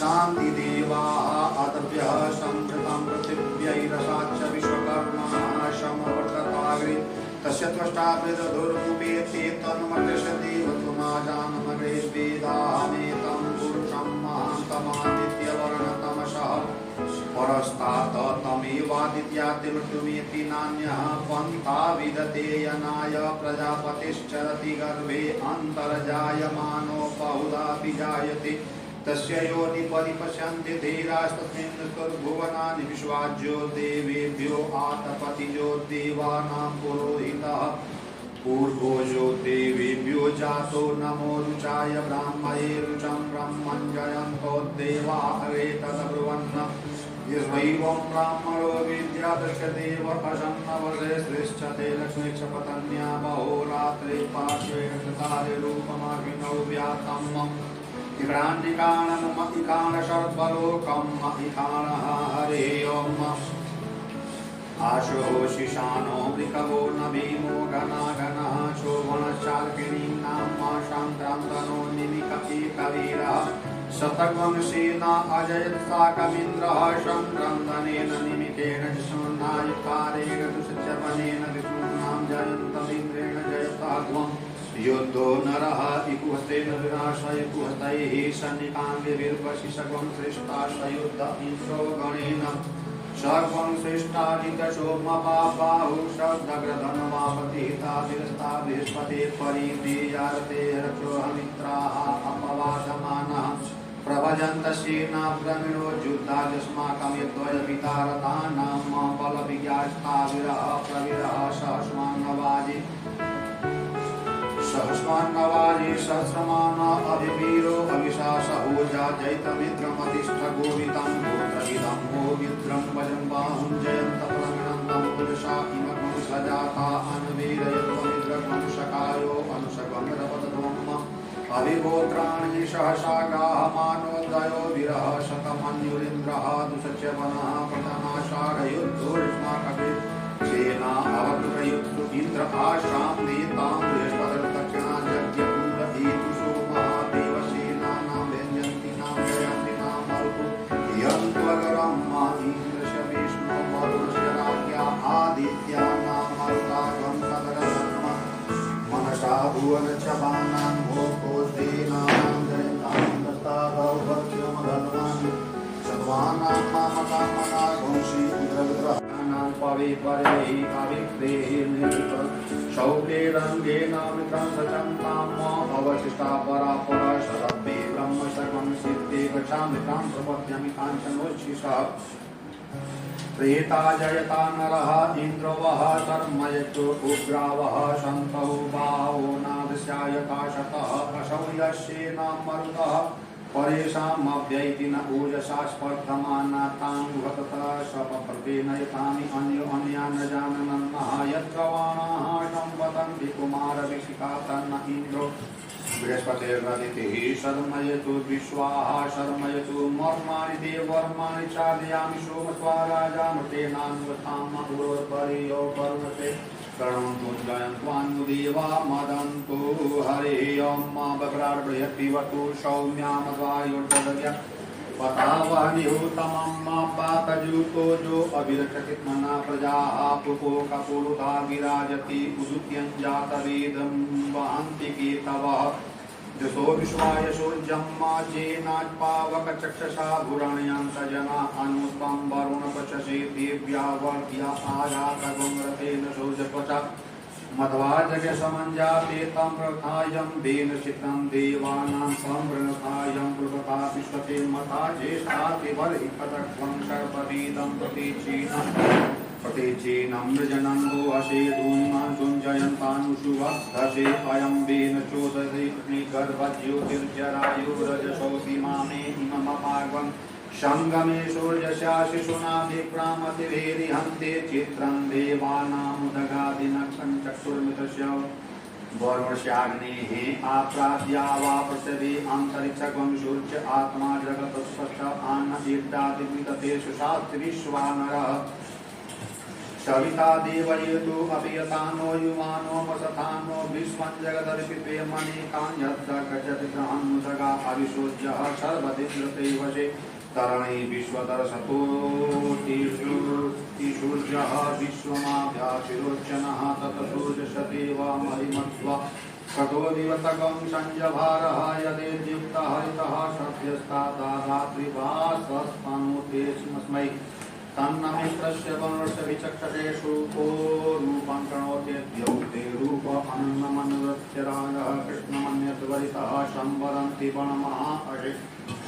शान्तिदेवाः अदभ्यः संकृतं पृथिव्यैरसाच्च विश्वकर्मणः समवर्तताग्रे तस्य त्वष्टाभिदधुर्मुपेते तन्मर्त्यस्य देवत्वमाजानमग्रे वेदाहमेतं पुरुषं महान्तमादित्यवर्णतमसः परस्तात् तमेवादित्यादिमृत्युमेति नान्यः पन्था विदते यनाय प्रजापतिश्चरति गर्भे अन्तर्जायमानो बहुधा विजायते तस्य योनि परिपश्यन्ति धीरास्तस्मिन् दुर्भुवनानि विश्वाज्यो देवेभ्यो आतपतिजो देवानां पुरोहितः पूर्वोजो देवेभ्यो जातो नमो रुचाय ब्राह्मणे रुचं ब्रह्मन् जयन्तो देवा हरे तदब्रुवन् यस्वैवं ब्राह्मणो विद्यादस्य देव असन्नवसे सृष्टते लक्ष्मी च पतन्या महोरात्रे पार्श्वेण कृतारे रूपमभिनौ व्यातम् इकाण सर्वलोकम् इकाणः हरे ओम् आशो शिशानो वृकवो नभीमो घनाघनः शोभनशार्किणीं नाम शान्त्रान्तनो निमिकपि कवीरः शतग्वंशीना अजयत्साकमिन्द्रः शङ्क्रन्दनेन निमितेन जिष्णुर्नायुकारेण दुषच्चर्वणेन विष्णूनां जयन्तमिन्द्रेण जयताग्वम् युद्धो नरः इकुहस्तेन विनाशाय कुहस्तैः सन्निकाङ्गे वीरवशिषगं श्रेष्ठाशयुद्ध इंद्रो गणेन सर्वं श्रेष्ठादिदशोमपाबाहु शब्दग्रधनमापतिता विरस्ता बृहस्पते परिदेयारते रक्षोहमित्राः अपवासमानः प्रभजन्त सेनाग्रमिणो युद्धादस्माकं यद्वय पितारतानां बलविज्ञास्ताविरः प्रविरः सहस्मान्नवाजे सहस्रमाना अभिवीरो अविशासहोजा जैतमित्रमतिष्ठ गोवितं गोत्रविदं गोवित्रं वजं बाहुं जयन्तप्रमिणन्तं पुरुषा इमग्नं सजाता अन्वीरयत्वमिन्द्रवंशकायो अनुषगमिरपदध्वम् अभिगोत्राणि सहसा गाहमानोदयो विरह शतमन्युरिन्द्रः दुसच्यवनः प्रतनाशारयुद्धोष्माकवे सेना अवकृतयुत्सु इन्द्र आशां नीतां बृहस्पतिर्दक्षिणा यज्ञपूरयेतुषु महादेवसेनानां व्यञ्जन्तीनां जयन्तीनां मरुतु यन्त्वगरं मा इन्द्रस्य विष्णु मरुतस्य राज्ञा आदित्यानां मरुतागं सदरधर्म मनसा भुवनचपानां भोकोद्दीनां जयन्तां दत्ताभौ भक्ष्यमधर्माणि सद्वानां मामकामना घोषि इन्द्रविग्रह पवे परे अविक्रेहि निहित शौके रंगेन मित्रं सचन्ताम् अवशिष्टा परापर शरब्बे ब्रह्म सर्वं सिद्धे गच्छामि तां प्रपद्यामि काञ्चनोच्छिषः त्रेता जयता नरः इन्द्रवः कर्मयतु उग्रावः सन्तौ बाहो नादस्यायता शतः असौ यस्येनां मरुतः परेषामव्यैति न ऊजसा स्पर्धमाना तां भक्तः स्वपप्रतेन यतानि अन्यो अन्यान् न जानन्नः यद्गवाणाः सम्पतन्ति कुमारविशिखा तन्न इन्द्रो बृहस्पतिर्रदितिः शर्मयतु विश्वाः शर्मयतु मर्माणि देवर्माणि चादयामि सोमत्वा राजामृतेनान्वतां उरोर्परियो पर्वते कर्णमुद्गयन्त्वान्मुदेवा मदन्तु हरिः ॐ मा बभ्रार्बृहद्दिवतु सौम्यामद्वायुर्ददव्य पतावनिहुतमं मा पातजूतो जो अभिरक्षतित्मना प्रजाः पुपोकपुरुधा विराजति उदुत्यञ्जातवेदं वहन्ति केतवः दशो विश्वाय सूर्यम्मा चेनात्पावकचक्षसा भुराणयां सजना अनुत्वं वरुणपचसे देव्या वर्ध्या आयातगुंरतेन सूर्यपचा मध्वा जगसमञ्जाते तं प्रथायं देन चित्रं देवानां संवृणथायं पुरता विश्वते मथा ज्येष्ठाति बर्हि पदक्वं सर्पवीदं प्रतीचीनं मृजनन्दो हसे धूनिमां सुञ्जयन्तानुषुवद्धसे अयं वेन चोदसे अग्निगर्भज्योतिर्जरायुरजसोऽसि मामे इममपार्वं संगमे सूर्यस्या शिशुना विक्रामतिभिर्हन्ते चित्रं देवानामुदगादिनखं चक्षुर्मितस्य वरुणस्याग्नेः आप्राद्या वा पृथिवी अन्तरिक्षगं सूर्य आत्मा जगतस्पष्ट आन्नतीर्थादिविततेषु शास्त्रिविश्वानरः सविता देवयतु अभियतानो युवानो वसथानो विश्वं जगदर्पिते मणिकान्यद्गजति ग्रहन्मुदगा अविशोज्यः सर्वदिव्यते वशे तरणे विश्वदर्शतोतिसूर्यः विश्वमाभ्यासिरोचनः ततसूर्यशतेव महिमत्वा कटो दिवतकं संजभारः यदेद्युक्तः हरितः सभ्यस्तादात्रिभासस्तनुते स्मस्मै तन्नमित्रस्य वरुणस्य विचक्षते रूपं प्रणोतेद्यौते रूप अन्नमनुरत्यरागः कृष्णमन्यद्वरितः संवदन्ति वनमहाअशि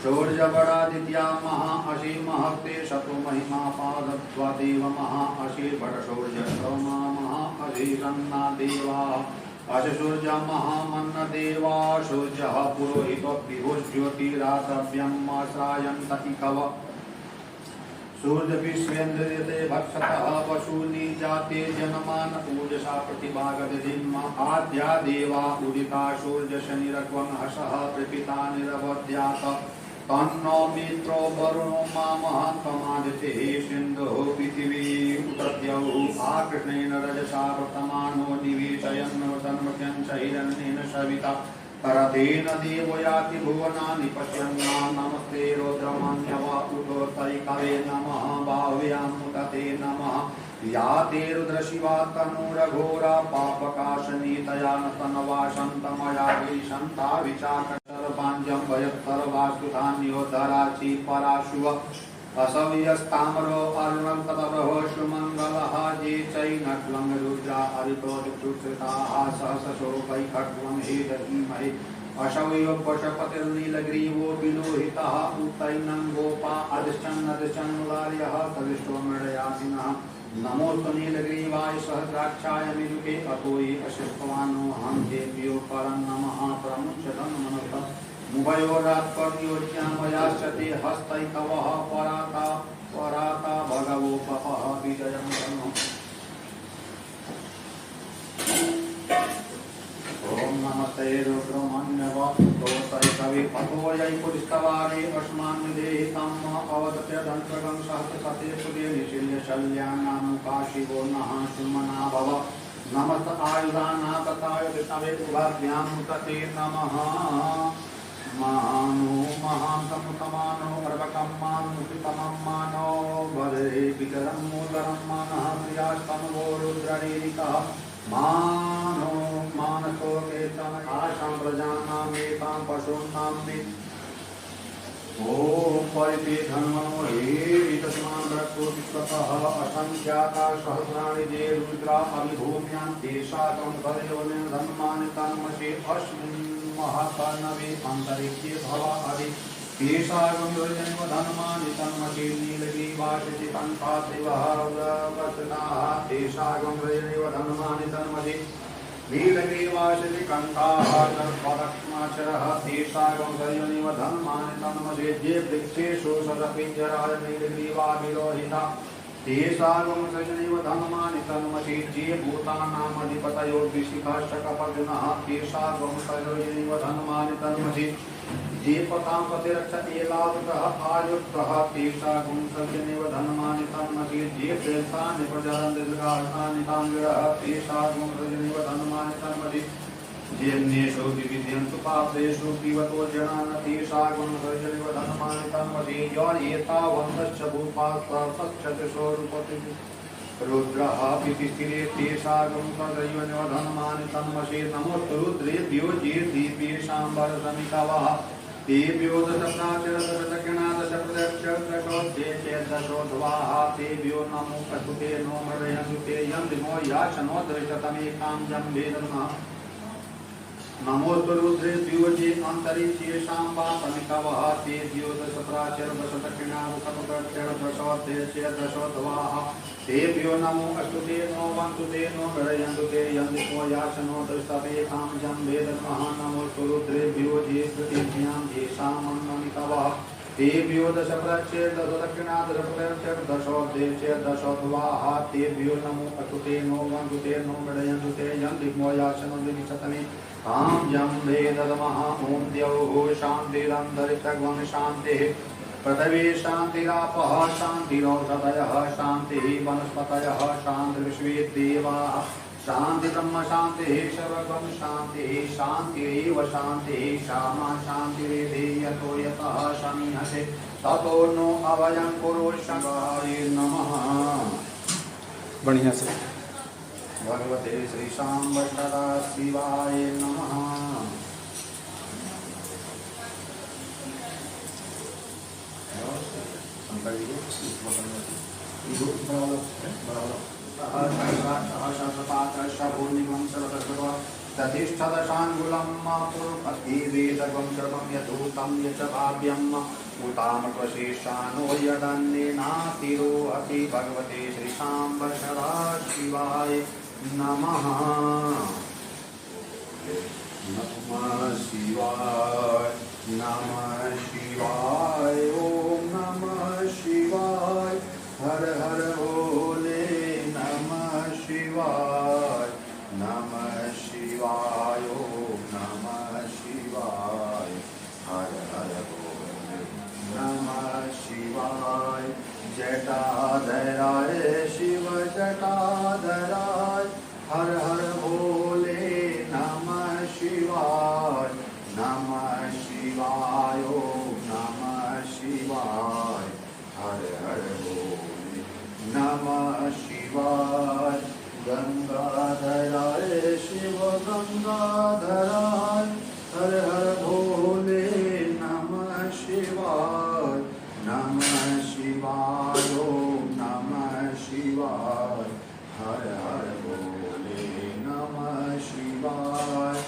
शौर्यबडादित्या महाअशि महत्ते शतो महिमा पादत्वदेव महाअशि भटशौर्यश्रमा महाअशि रन्ना देवा अशसूर्य महामन्नदेवा सूर्यः पुरोहितो विभुज्योतिरातव्यम् आश्रायन्त इकव सूर्यविश्वेन्द्रियते भक्षतः पशूनि जाते जनमान ऊजसा प्रतिभागदिम् आद्या देवा उदिता सूर्यशनिरग्वं हसः प्रपिता निरवध्यात तन्नो मित्रो वरुणो मामहत्वमादितिः सिन्धुः पृथिवी उतद्यौ आकृष्णेन रजसा वर्तमानो निवेशयन् सन्मुख्यं च हिरण्येन सविता रथेन देवो याति भुवनानि पश्यन्ना नमस्ते रौद्रमान्यवा उदोत्तरिकवे नमः बाह्व्यां मुदते नमः या ते रुद्रशिवा तनूरघोरा पापकाशनीतया न तनवाशन्तमया विशन्ता विचाकशर्वाञ्जं वयत्सर्वासुधान्योद्धराचि पराशुव असव्यस्ताम्रो अरुणं ततप्रभो सुमङ्गलः ये चैनक्लं रुद्रा हरितो दुःखृताः सहसशोकैखड्वं हेदधीमहि अशवयो पशुपतिर्नीलग्रीवो विलोहितः उत्तैनं गोपा अदिश्चन्नदिश्चन्मुदार्यः तदिष्टो मृडयासिनः नमोऽस्तु नीलग्रीवाय सहस्राक्षाय मिजुके अतोहि अशिष्टवानो हं देव्यो परं नमः प्रमुच्यतं मनः मुभयोरात्पर्योज्यामयाश्च ते हस्तैतवः पराता भगवोपहः विजयं तन्नो ओम नमस्ते रुद्रमन्यवतोसै कवि पतोयै पुष्कवारे अस्मान्निदेहि तम् अवदत्यदन्तरं सहस्रशते सूर्ये निशील्य शल्यानामुकाशिवो नः सुमना भव नमस्त आयुधानागतायुधितवे उभाभ्यां तते नमः मानो महान्तमुतमानो अर्वकं मानुतितमं मानो वदे विकरं मोदरं मानः प्रियास्तमवो रुद्ररीरिकः मानो मानसो केतन आशां प्रजानां एतां पशूनां मे ॐ परिपेधन्मनो हेरितस्मान् रक्षो विश्वतः असङ्ख्याता सहस्राणि ये रुद्रा अभिभूम्यां तेषां भरयोनिं धन्मानि तन्मषे अस्मिन् महाकर्णवे अन्तरिक्षे भवा अधि तेषागं योजनैव धन्मानि तन्मषे नीलग्रीवाशिति कण्ठाद्रिवः वसनाः तेषागं योजनैव धन्मानि तन्मषे नीलग्रीवाशिति कण्ठाः सर्वदक्ष्माचरः तेषागं योजनैव धन्मानि तन्मषे ये वृक्षेषु सदपिञ्जराय नीलग्रीवा विलोहिता तेषागं योजनैव धन्मानि तन्मषे ये भूतानामधिपतयो विशिखाश्चकपर्जनः तेषागं योजनैव धन्मानि तन्मषे ये पतां प्रतिरक्षते लाभतः आयुक्तः तेषागं योजनैव धन्मानि तन्मषे ये प्रेतानि प्रजरन्ति दीर्घायुष्मानि तान्विरः तेषागं योजनैव धन्मानि तन्मषे येनेषु विविध्यन्तु पापेषु पिबतो जनान् तेषागं योजनैव धन्मानि तन्मषे एतावन्तश्च भूपास्तच्छतिशोरुपति रुद्रः पितिस्थिरे तेषागं योजनैव धन्मानि तन्मषे नमोऽस्तु रुद्रेभ्यो ये दीपेशाम्बरसमितवः तेभ्यो दशप्राचरदशकनादशप्रदक्षदशोद्धवाः तेभ्यो नमो कस्तुते नो मृडयन्तु ते यन्दिमो याचनो दृशतमेकां जम्भेदनः नमोऽस्तु रुद्रेभ्यो ये अन्तरिक्षेषाम्बासमितवः तेभ्यो दशप्राचरदशकनादशप्रदक्षदशोद्धवाः तेभ्यो नमो अस्तुते नो वन्तु ते नो मृडयन्तु ते यन्दिमो याचनो दृशतमेकां जम्भेदनः नमोऽस्तु रुद्रेभ्यो ये पृथिव्यां येषामन्नमितवः तेभ्यो दशप्रदक्षदशोद्धवाः तेभ्यो नमो अस्तुते नो वन्तु ते नो मृडयन्तु ते यन्दिमो याचनो दृशतमे तां जम्भेदनमः ॐ द्यौः शान्तिरन्तरिक्षगं शान्तिः पृथिवी शान्तिरापः शान्तिरौषधयः शान्तिः वनस्पतयः शान्तिर्विश्वे देवाः शान्ति ब्रह्म शान्तिः सर्वगं शान्तिः शान्तिरेव शान्तिः श्यामा शान्तिरेधे यतो यतः शमीहते ततो नो अभयं कुरु शङ्कराय नमः। बढ़िया से भगवते श्री शाम्ब सदा शिवाय नमः। शंकर जी ततिष्ठदशाङ्गुलं पुरुपतिवेदगं सर्वं यथूतं यच भाव्यम् उतामकशेषानो यदन्नेनातिरोहति भगवते श्रीशाम्ब सदाशिवाय नमः। नमः शिवाय नमः शिवाय ॐ नमः शिवाय हर हर भोले नमः शिवाय नमः शिवाय ॐ नमः शिवाय हर हर भोले नमः शिवाय जटाधराय शिव जटाधराय हर हर भोले नमः शिवाय नमः शिवाय ॐ नमः शिवाय हर हर भोले नमः शिवाय। गंगाधराय शिव गंगाधराय हर हर भोले नमः शिवाय। नमः शिवाय ओम नमः शिवाय हर हर भोले नमः शिवाय।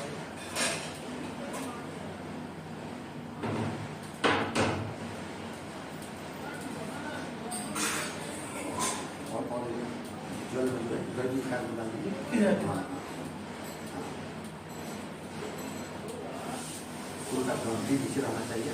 पीछे रहना चाहिए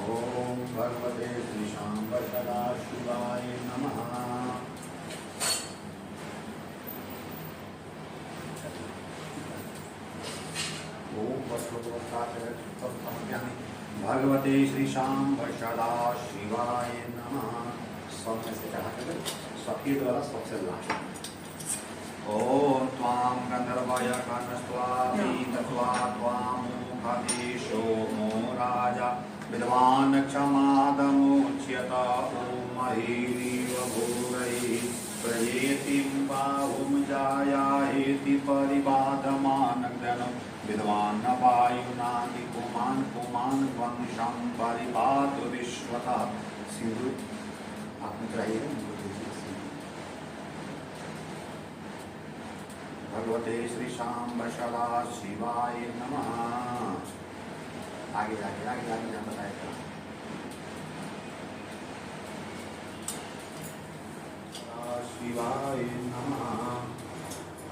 ओम भगवते श्री शांब सदा शिवाय नमः। भगवते श्री शांब सदा शिवाय नमः। सब में से कहा करें सफेद वाला सबसे लास्ट। ओम त्वां गंधर्वाय कर्णस्त्वापि तत्वा त्वां मुखादेशो मो राजा विद्वान् क्षमादमुच्यत ओम ह्रीव भूरैः प्रयेतिं बाहुं जायायेति परिबाधमानग्नम् विद्वान् वायुनादि पुमान् पुमान् वंशं परिपातु विश्वतः। सिंधु आपने कराइए भगवते श्री शांब सदा शिवाय नमः। आगे आगे आगे आगे जहाँ बताएगा शिवाय नमः।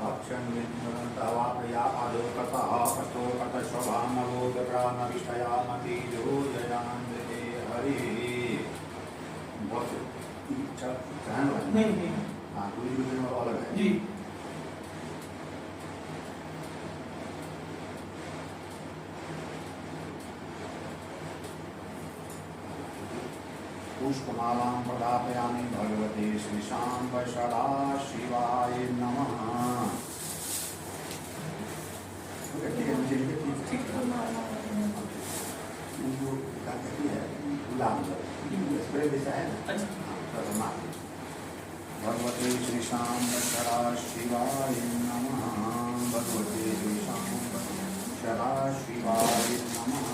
अक्षन्विन्नवापया आलोकतः अष्टोकत शोभानवोदप्राणविष्टया मतिजो जयान्ते हरि। बहुत नहीं हाँ दूसरी में अलग है जी। पुष्पमालां प्रदापयामि भगवते श्री शांब सदा शिवाय नमः। भगवते श्री शांब सदा शिवाय नमः। भगवते श्री शांब सदा शिवाय नमः।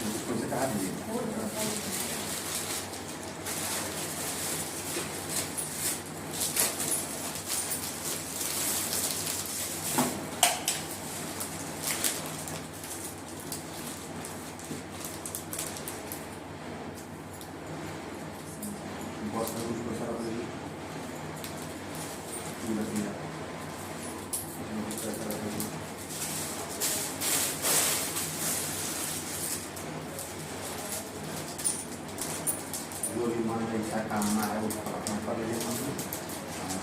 उसको से कहा दीजिए बस उसको सारा दीजिए जो भी मन में इच्छा कामना है उसको अपना कर लीजिए।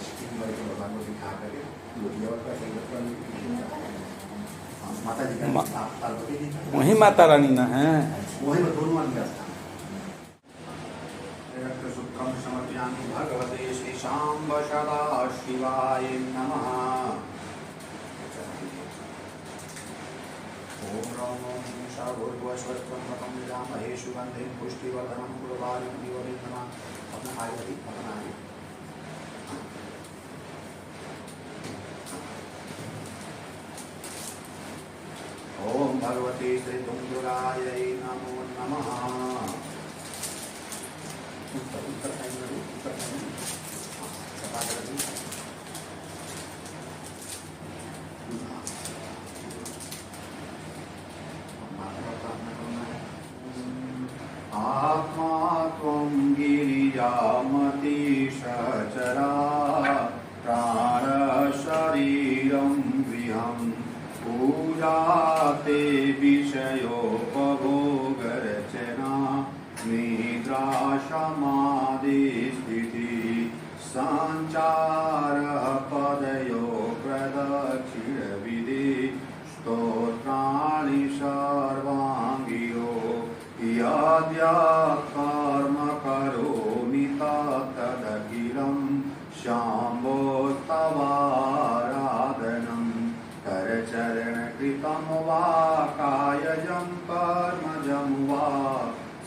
स्कीम करके भगवान को दिखा करके माता जी का पार्वती जी का वही माता रानी ना है वही में दोनों मान गया शुक्रम समर्पयामि भगवते श्री शांब सदा शिवाय नमः। ओम राम शाभूर्भुवस्वस्त्वं प्रथम विजामहे सुगंधिं पुष्टिवर्धनं कुर्वाणं दिवविन्दमा। अपना आगे भी अपना आगे ओम भगवते श्री दुंदुरायै नमो नमः। उत्तर उत्तर आत्मा त्वं गिरिजामतिशचरा प्राणशरीरं गृहं पूजाते विषयोपभोगरचना निद्रा समाधिस्थितिः सञ्चारः पदयो प्रदक्षिणविधि स्तोत्राणि सर्वाङ्गिरो कर्म करोमि तदखिलं शाम्भोस्तवाराधनं करचरणकृतं वा कायजं कर्मजं वा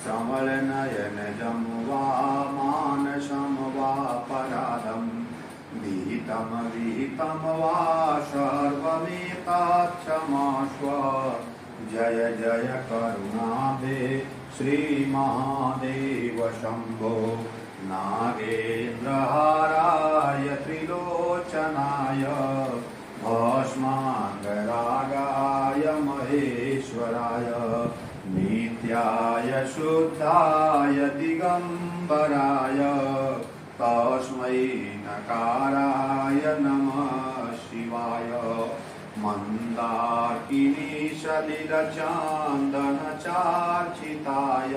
श्रमलनयनजं वा मानसं वा पराधं विहितं वा सर्वमेतत्क्षमस्व। जय जय करुणाब्धे श्रीमहादेव शम्भो। नागेन्द्रहाराय त्रिलोचनाय भस्माङ्गरागाय महेश्वराय नित्याय शुद्धाय दिगम्बराय तस्मै नकाराय नमः शिवाय। मन्दाकिनीशलिलचन्दनचार्चिताय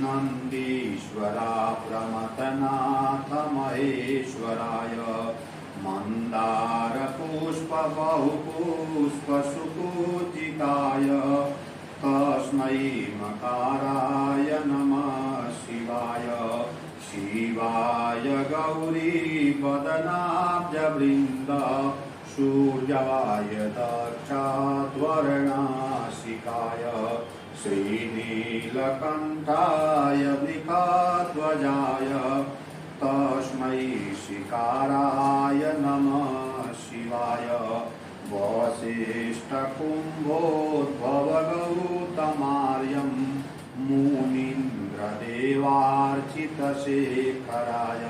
नन्दीश्वरा प्रमथनाथ महेश्वराय मन्दारपुष्पबहुपुष्पसुपूजिताय तस्मै मकाराय नमः शिवाय। शिवाय गौरीवदनाब्जवृन्द सूर्याय दक्षाध्वरणासिकाय श्रीनीलकण्ठाय वृषध्वजाय तस्मै शिकाराय नमः शिवाय। वसिष्ठकुम्भोद्भवगौतमार्यं मुनीन्द्रदेवार्चितशेखराय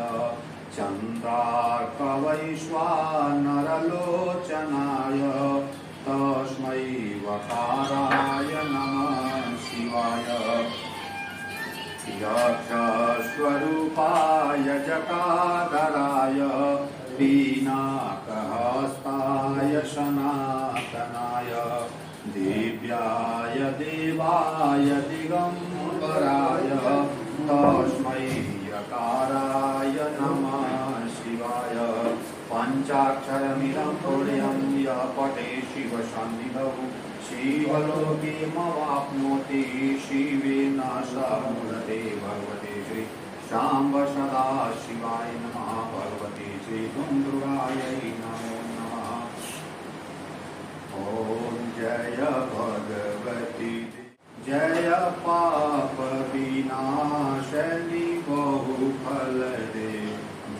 चन्द्रार्कवैश्वानरलोचनाय तस्मै वकाराय नमः शिवाय। यक्षस्वरूपाय जटाधराय पिनाकहस्ताय सनातनाय दिव्याय देवाय दिगम्बराय तस्मै यकाराय नमः शिवाय। पञ्चाक्षरमिदं पुण्यं यः पठेत् शिवसन्निधौ शिवलोकीमवाप्नोति। शिवेन सह मुदते भगवते श्री शाम्ब सदा शिवाय नमः। भगवते श्री दुन्दुरायै नमो नमः। ॐ जय भगवती जय पाप विनाशनि बहुफलदे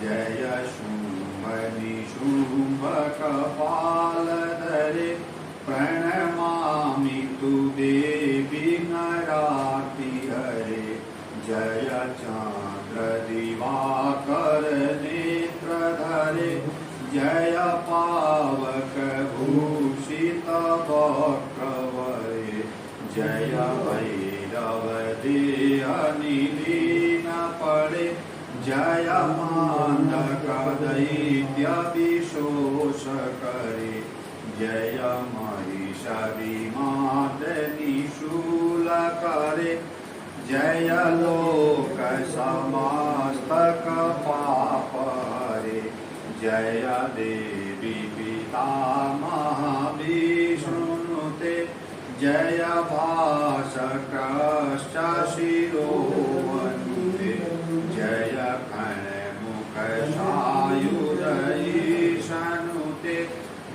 जय शुम्भ निशुम्भ कपालधरे प्रणमामि तु देवी नरार्तिहरे। जय चन्द्र दिवाकर नेत्रधरे जय पावक भूषित वक्रवरे जय भैरव देह निलीन पड़े जय मानक दैत्य विशोष करे जय महिषादिमात निशूल करे जय लोक समस्तक पाप हरे जय देवी पितामह जय भास्करश्च शिरोमणिते जय खण्मुख सायुध ईशनुते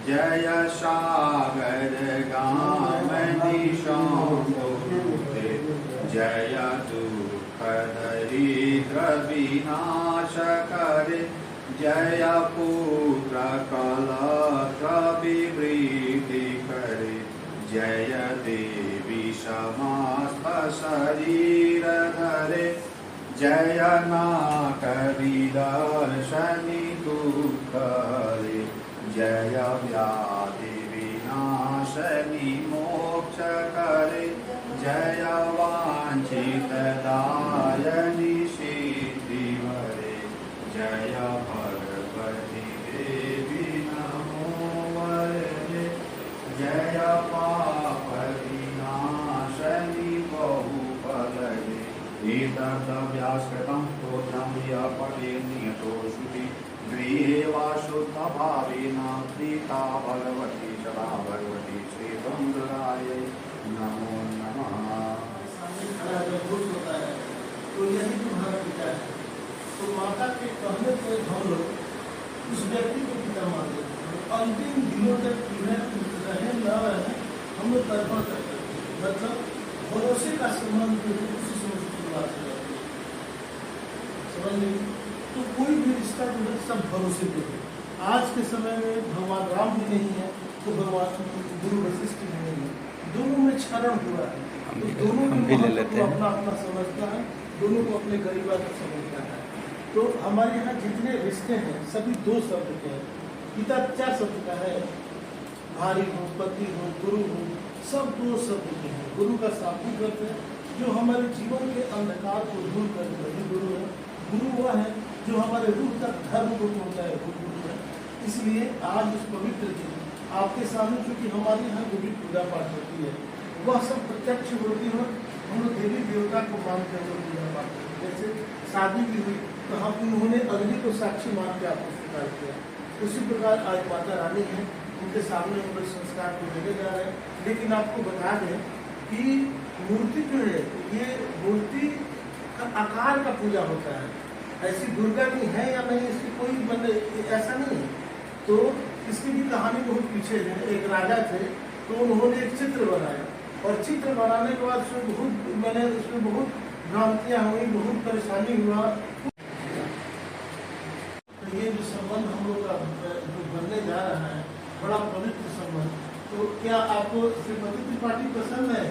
जय सागर गामिनी शाम्भुनुते जय दुःख दरिद्र विनाश करे जय पुत्र कलत्र विवृद्धि करे जय देवी समस्त शरीर धरे जय नाथ विदर्शनी दुःख हरे जय व्याधि विनाशनी मोक्ष करे जय वांछित दायनी सिद्धि हरे जय भगवती देवी नमो वरदे जय पाप विनाशनि बहुफलदे। एतदभ्यासकृतं स्तोत्रं यः पठेत् नियतो श्रुति गृहे वा शुद्धभावेन प्रीता भगवती सदा भगवती श्रीदुन्दुरायै नमो नमः। माता के कहने पर हम लोग उस व्यक्ति को पिता मान लेते हैं। अंतिम दिनों तक रहे न रहे हम लोग तर्पण करते हैं। मतलब भरोसे का संबंध जो है उसी समय से शुरुआत हो जाती है। समझ लीजिए, तो कोई भी रिश्ता जो है सब भरोसे पे है। आज के समय में भगवान राम भी नहीं है तो भगवान गुरु वशिष्ठ भी नहीं है, दोनों में क्षरण हुआ है। तो दोनों को अपना अपना समझता है, दोनों को अपने गरीबा का समझता है। तो हमारे यहाँ जितने रिश्ते हैं सभी दो शब्द के हैं। पिता 4 शब्द का है, भाई हो, पति हो, गुरु हो, सब 2 शब्द के हैं। गुरु का शाब्दिक अर्थ है जो हमारे जीवन के अंधकार को दूर करने वाले गुरु है। गुरु वह है जो हमारे रूह तक धर्म को पहुँचाए, वो गुरु है। इसलिए आज इस पवित्र दिन आपके सामने चूंकि हमारे यहाँ जो भी पूजा पाठ होती है वह सब प्रत्यक्ष होती है। हम लोग देवी देवता को मानते हैं पूजा पाठ करते हैं। जैसे शादी भी हुई तो हम उन्होंने अग्नि को साक्षी मान के आपको स्वीकार किया, उसी प्रकार आज माता रानी है, उनके सामने हम लोग संस्कार को लेने जा रहे हैं। लेकिन आपको बता दें कि मूर्ति जो है ये मूर्ति का आकार का पूजा होता है। ऐसी दुर्गा की है या नहीं इसकी कोई मतलब ऐसा नहीं है। तो इसकी भी कहानी बहुत पीछे है। एक राजा थे तो उन्होंने एक चित्र बनाया और चित्र बनाने के बाद उसमें बहुत भ्रांतियाँ हुई, बहुत परेशानी हुआ। तो ये जो संबंध हम लोग का जो बनने जा रहा है बड़ा पवित्र संबंध। तो क्या आपको श्रीमती त्रिपाठी पसंद है?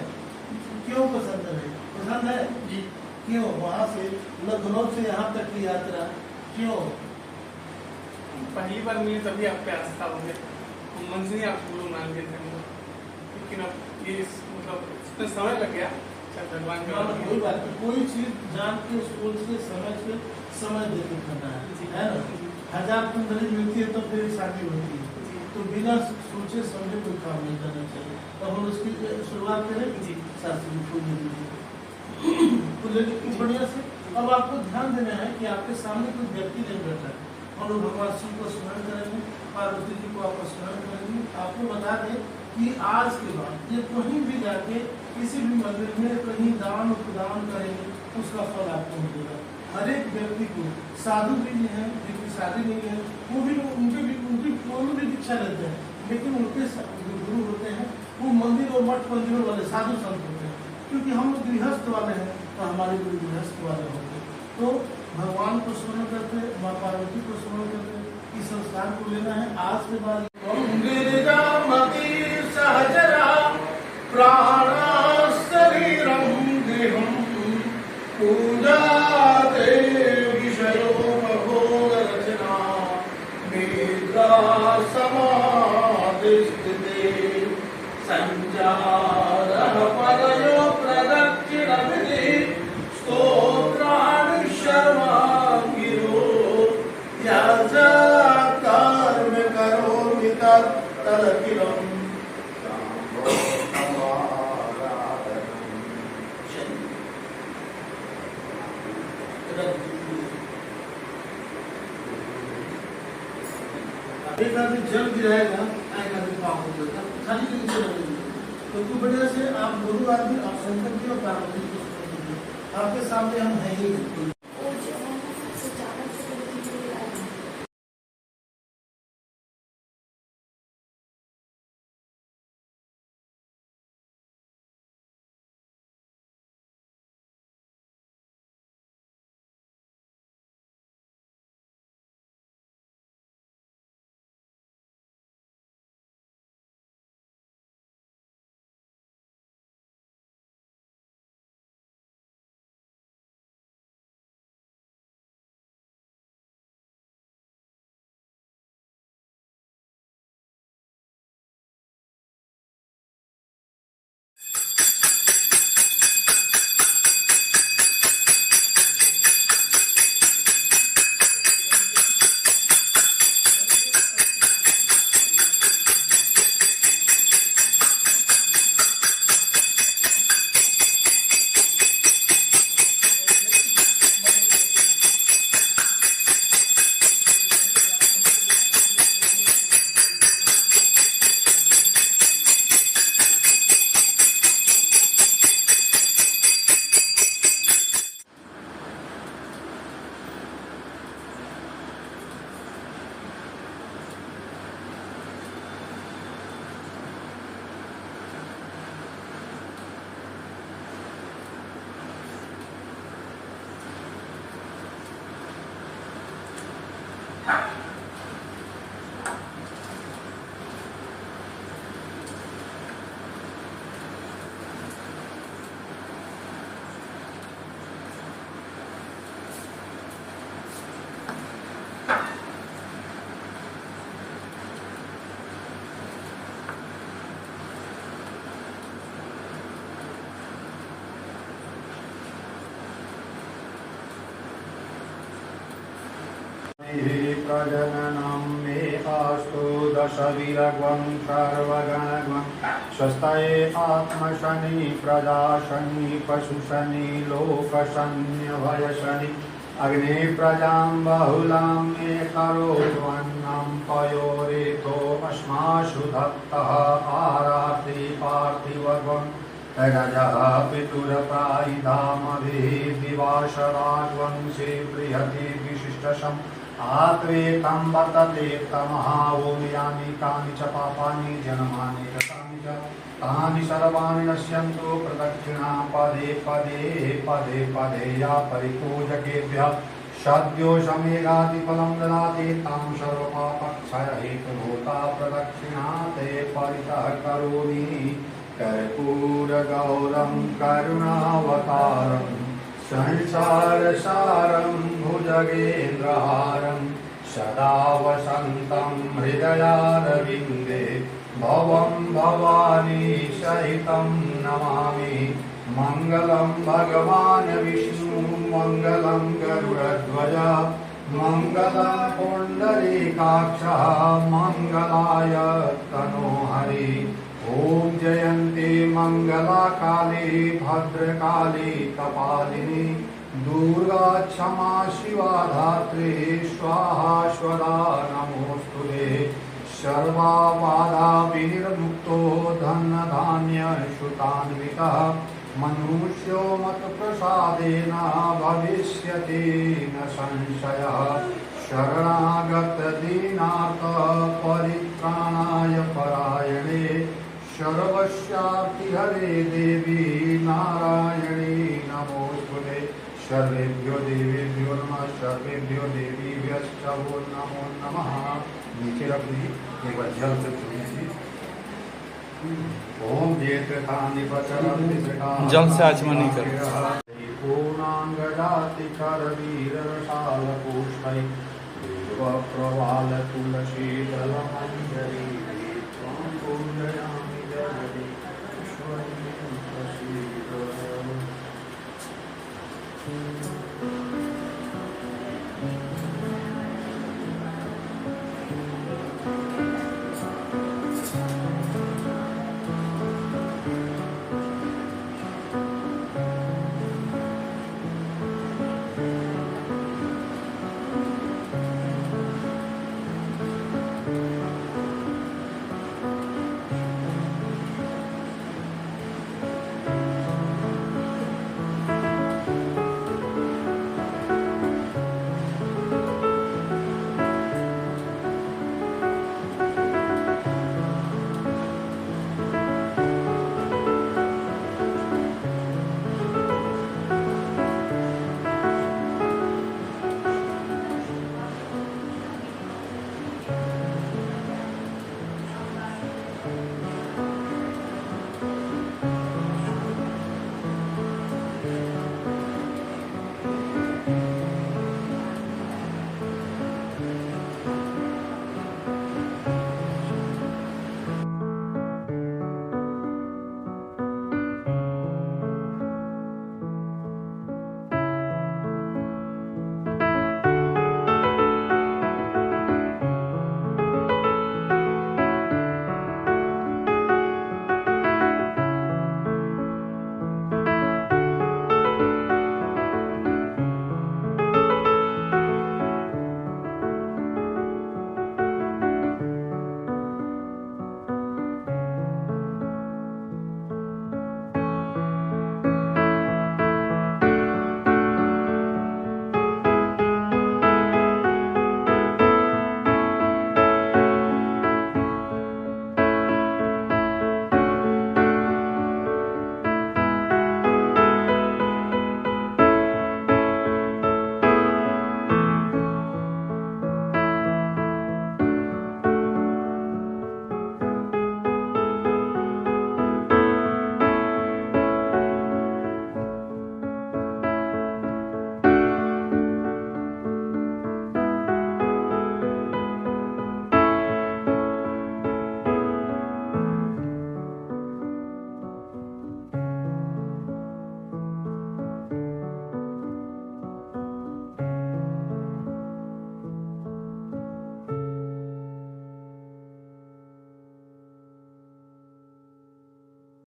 क्यों पसंद है? पसंद है जी। क्यों? वहाँ से लखनऊ से यहाँ तक की यात्रा क्यों? पहली बार मिली तभी आप पे आस्था हो गया, मन से ही आप गुरु मान के थे। लेकिन अब ये मतलब इतना समय लग गया, भगवान कोई बात नहीं, कोई चीज जान के सोच के समझ के समय देके करना है ना। 1000 कुंडली मिलती है तो फिर शादी होती है, तो बिना सोचे समझे कोई काम नहीं करना चाहिए। तो हम उसकी शुरुआत करें जी, शास्त्री को तो लेकिन बढ़िया से। अब आपको ध्यान देना है कि आपके सामने कोई व्यक्ति नहीं बैठा है। हम लोग भगवान शिव को स्मरण करेंगे, पार्वती जी को आप स्मरण करेंगे। आपको बता दें कि आज के बाद ये कहीं भी जाके किसी भी मंदिर में कहीं दान उपदान करेंगे उसका फल आपको मिलेगा। हर एक व्यक्ति को, साधु भी हैं जिनकी शादी नहीं है वो भी उनकी दीक्षा लेते हैं, लेकिन उनके जो गुरु होते हैं वो मंदिर और मठ मंदिरों वाले साधु संत होते हैं। क्योंकि हम लोग गृहस्थ वाले हैं तो हमारे गुरु गृहस्थ वाले होंगे। तो भगवान को स्मरण करते, माँ पार्वती को स्मरण करते, इस संस्कार को लेना है। आज के बाद प्राण शरीरम देहम पूजा विषयो भोग रचना निद्रा समाधिस्थिते संचारः पदयो प्रदक्षिण विधि स्तोत्राणि शर्मा गिरो यज कर्म करोमि तदखिलम् एक आदमी जल गिराएगा, एक आदमी पाप हो जाएगा, खाली नहीं चलेगा। तो तू बढ़िया से आप दोनों आदमी आप शंकर जी और पार्वती जी को आपके सामने हम हैं ही। प्रजननं मे अस्तु दशविरग्वं सर्वगणग्वं स्वस्ताये आत्मशनि प्रजाशनि पशुशनि लोकशन्यभयशनि अग्ने प्रजां बहुलां मे करोत्वन्नं पयोरेतो अस्मासु दत्तः आरात्रि पार्थिवगं रजः पितुरप्रायिधामभिः दिवाशराग्वंशे बृहति विशिष्टशम् आत्वेकं वर्तते तमः ओम यानि कानि च पापानि जन्मानि कृतानि च तानि सर्वाणि नश्यन्तु प्रदक्षिणा पदे पदे पदे पदे या परिपूजकेभ्यः सद्यो समेगादिफलं ददाति तां सर्वपापक्षयहेतुभूता प्रदक्षिणा ते परितः करोमि कर्पूरगौरं करुणावतारम् संसारसारं भुजगेन्द्रहारं सदा वसन्तं हृदयारविन्दे भवं भवानी सहितं नमामि मङ्गलं भगवान् विष्णु मङ्गलं गरुडध्वज मङ्गलं पुण्डरीकाक्षः मङ्गलाय तनोहरि ओम जयंती मंगला काली भद्रकाली कपालिनी दुर्गा क्षमा शिवा धात्री स्वाहा स्वदा नमोस्तुते सर्वा बाधा विनिर्मुक्तो धन धान्य श्रुतान्वितः मनुष्यो मत प्रसादेन भविष्यति न संशयः शरणागत दीनार्थ परित्राणाय परायणे सर्वस्यार्ति हरे देवी नारायणी नमोस्तुते सर्वेभ्यो देवेभ्यो नमः सर्वेभ्यो देवीभ्यश्च वो नमो नमः। नीचे रख दी एक बार जल से छुएंगे। ओम जल से आचमन नहीं कर पूर्णांगजाति कर वीर रसाल पुष्टै देव प्रवाल तुलसी दल मंजरी त्वं पूजयामि जगदीश्वरी प्रसीद।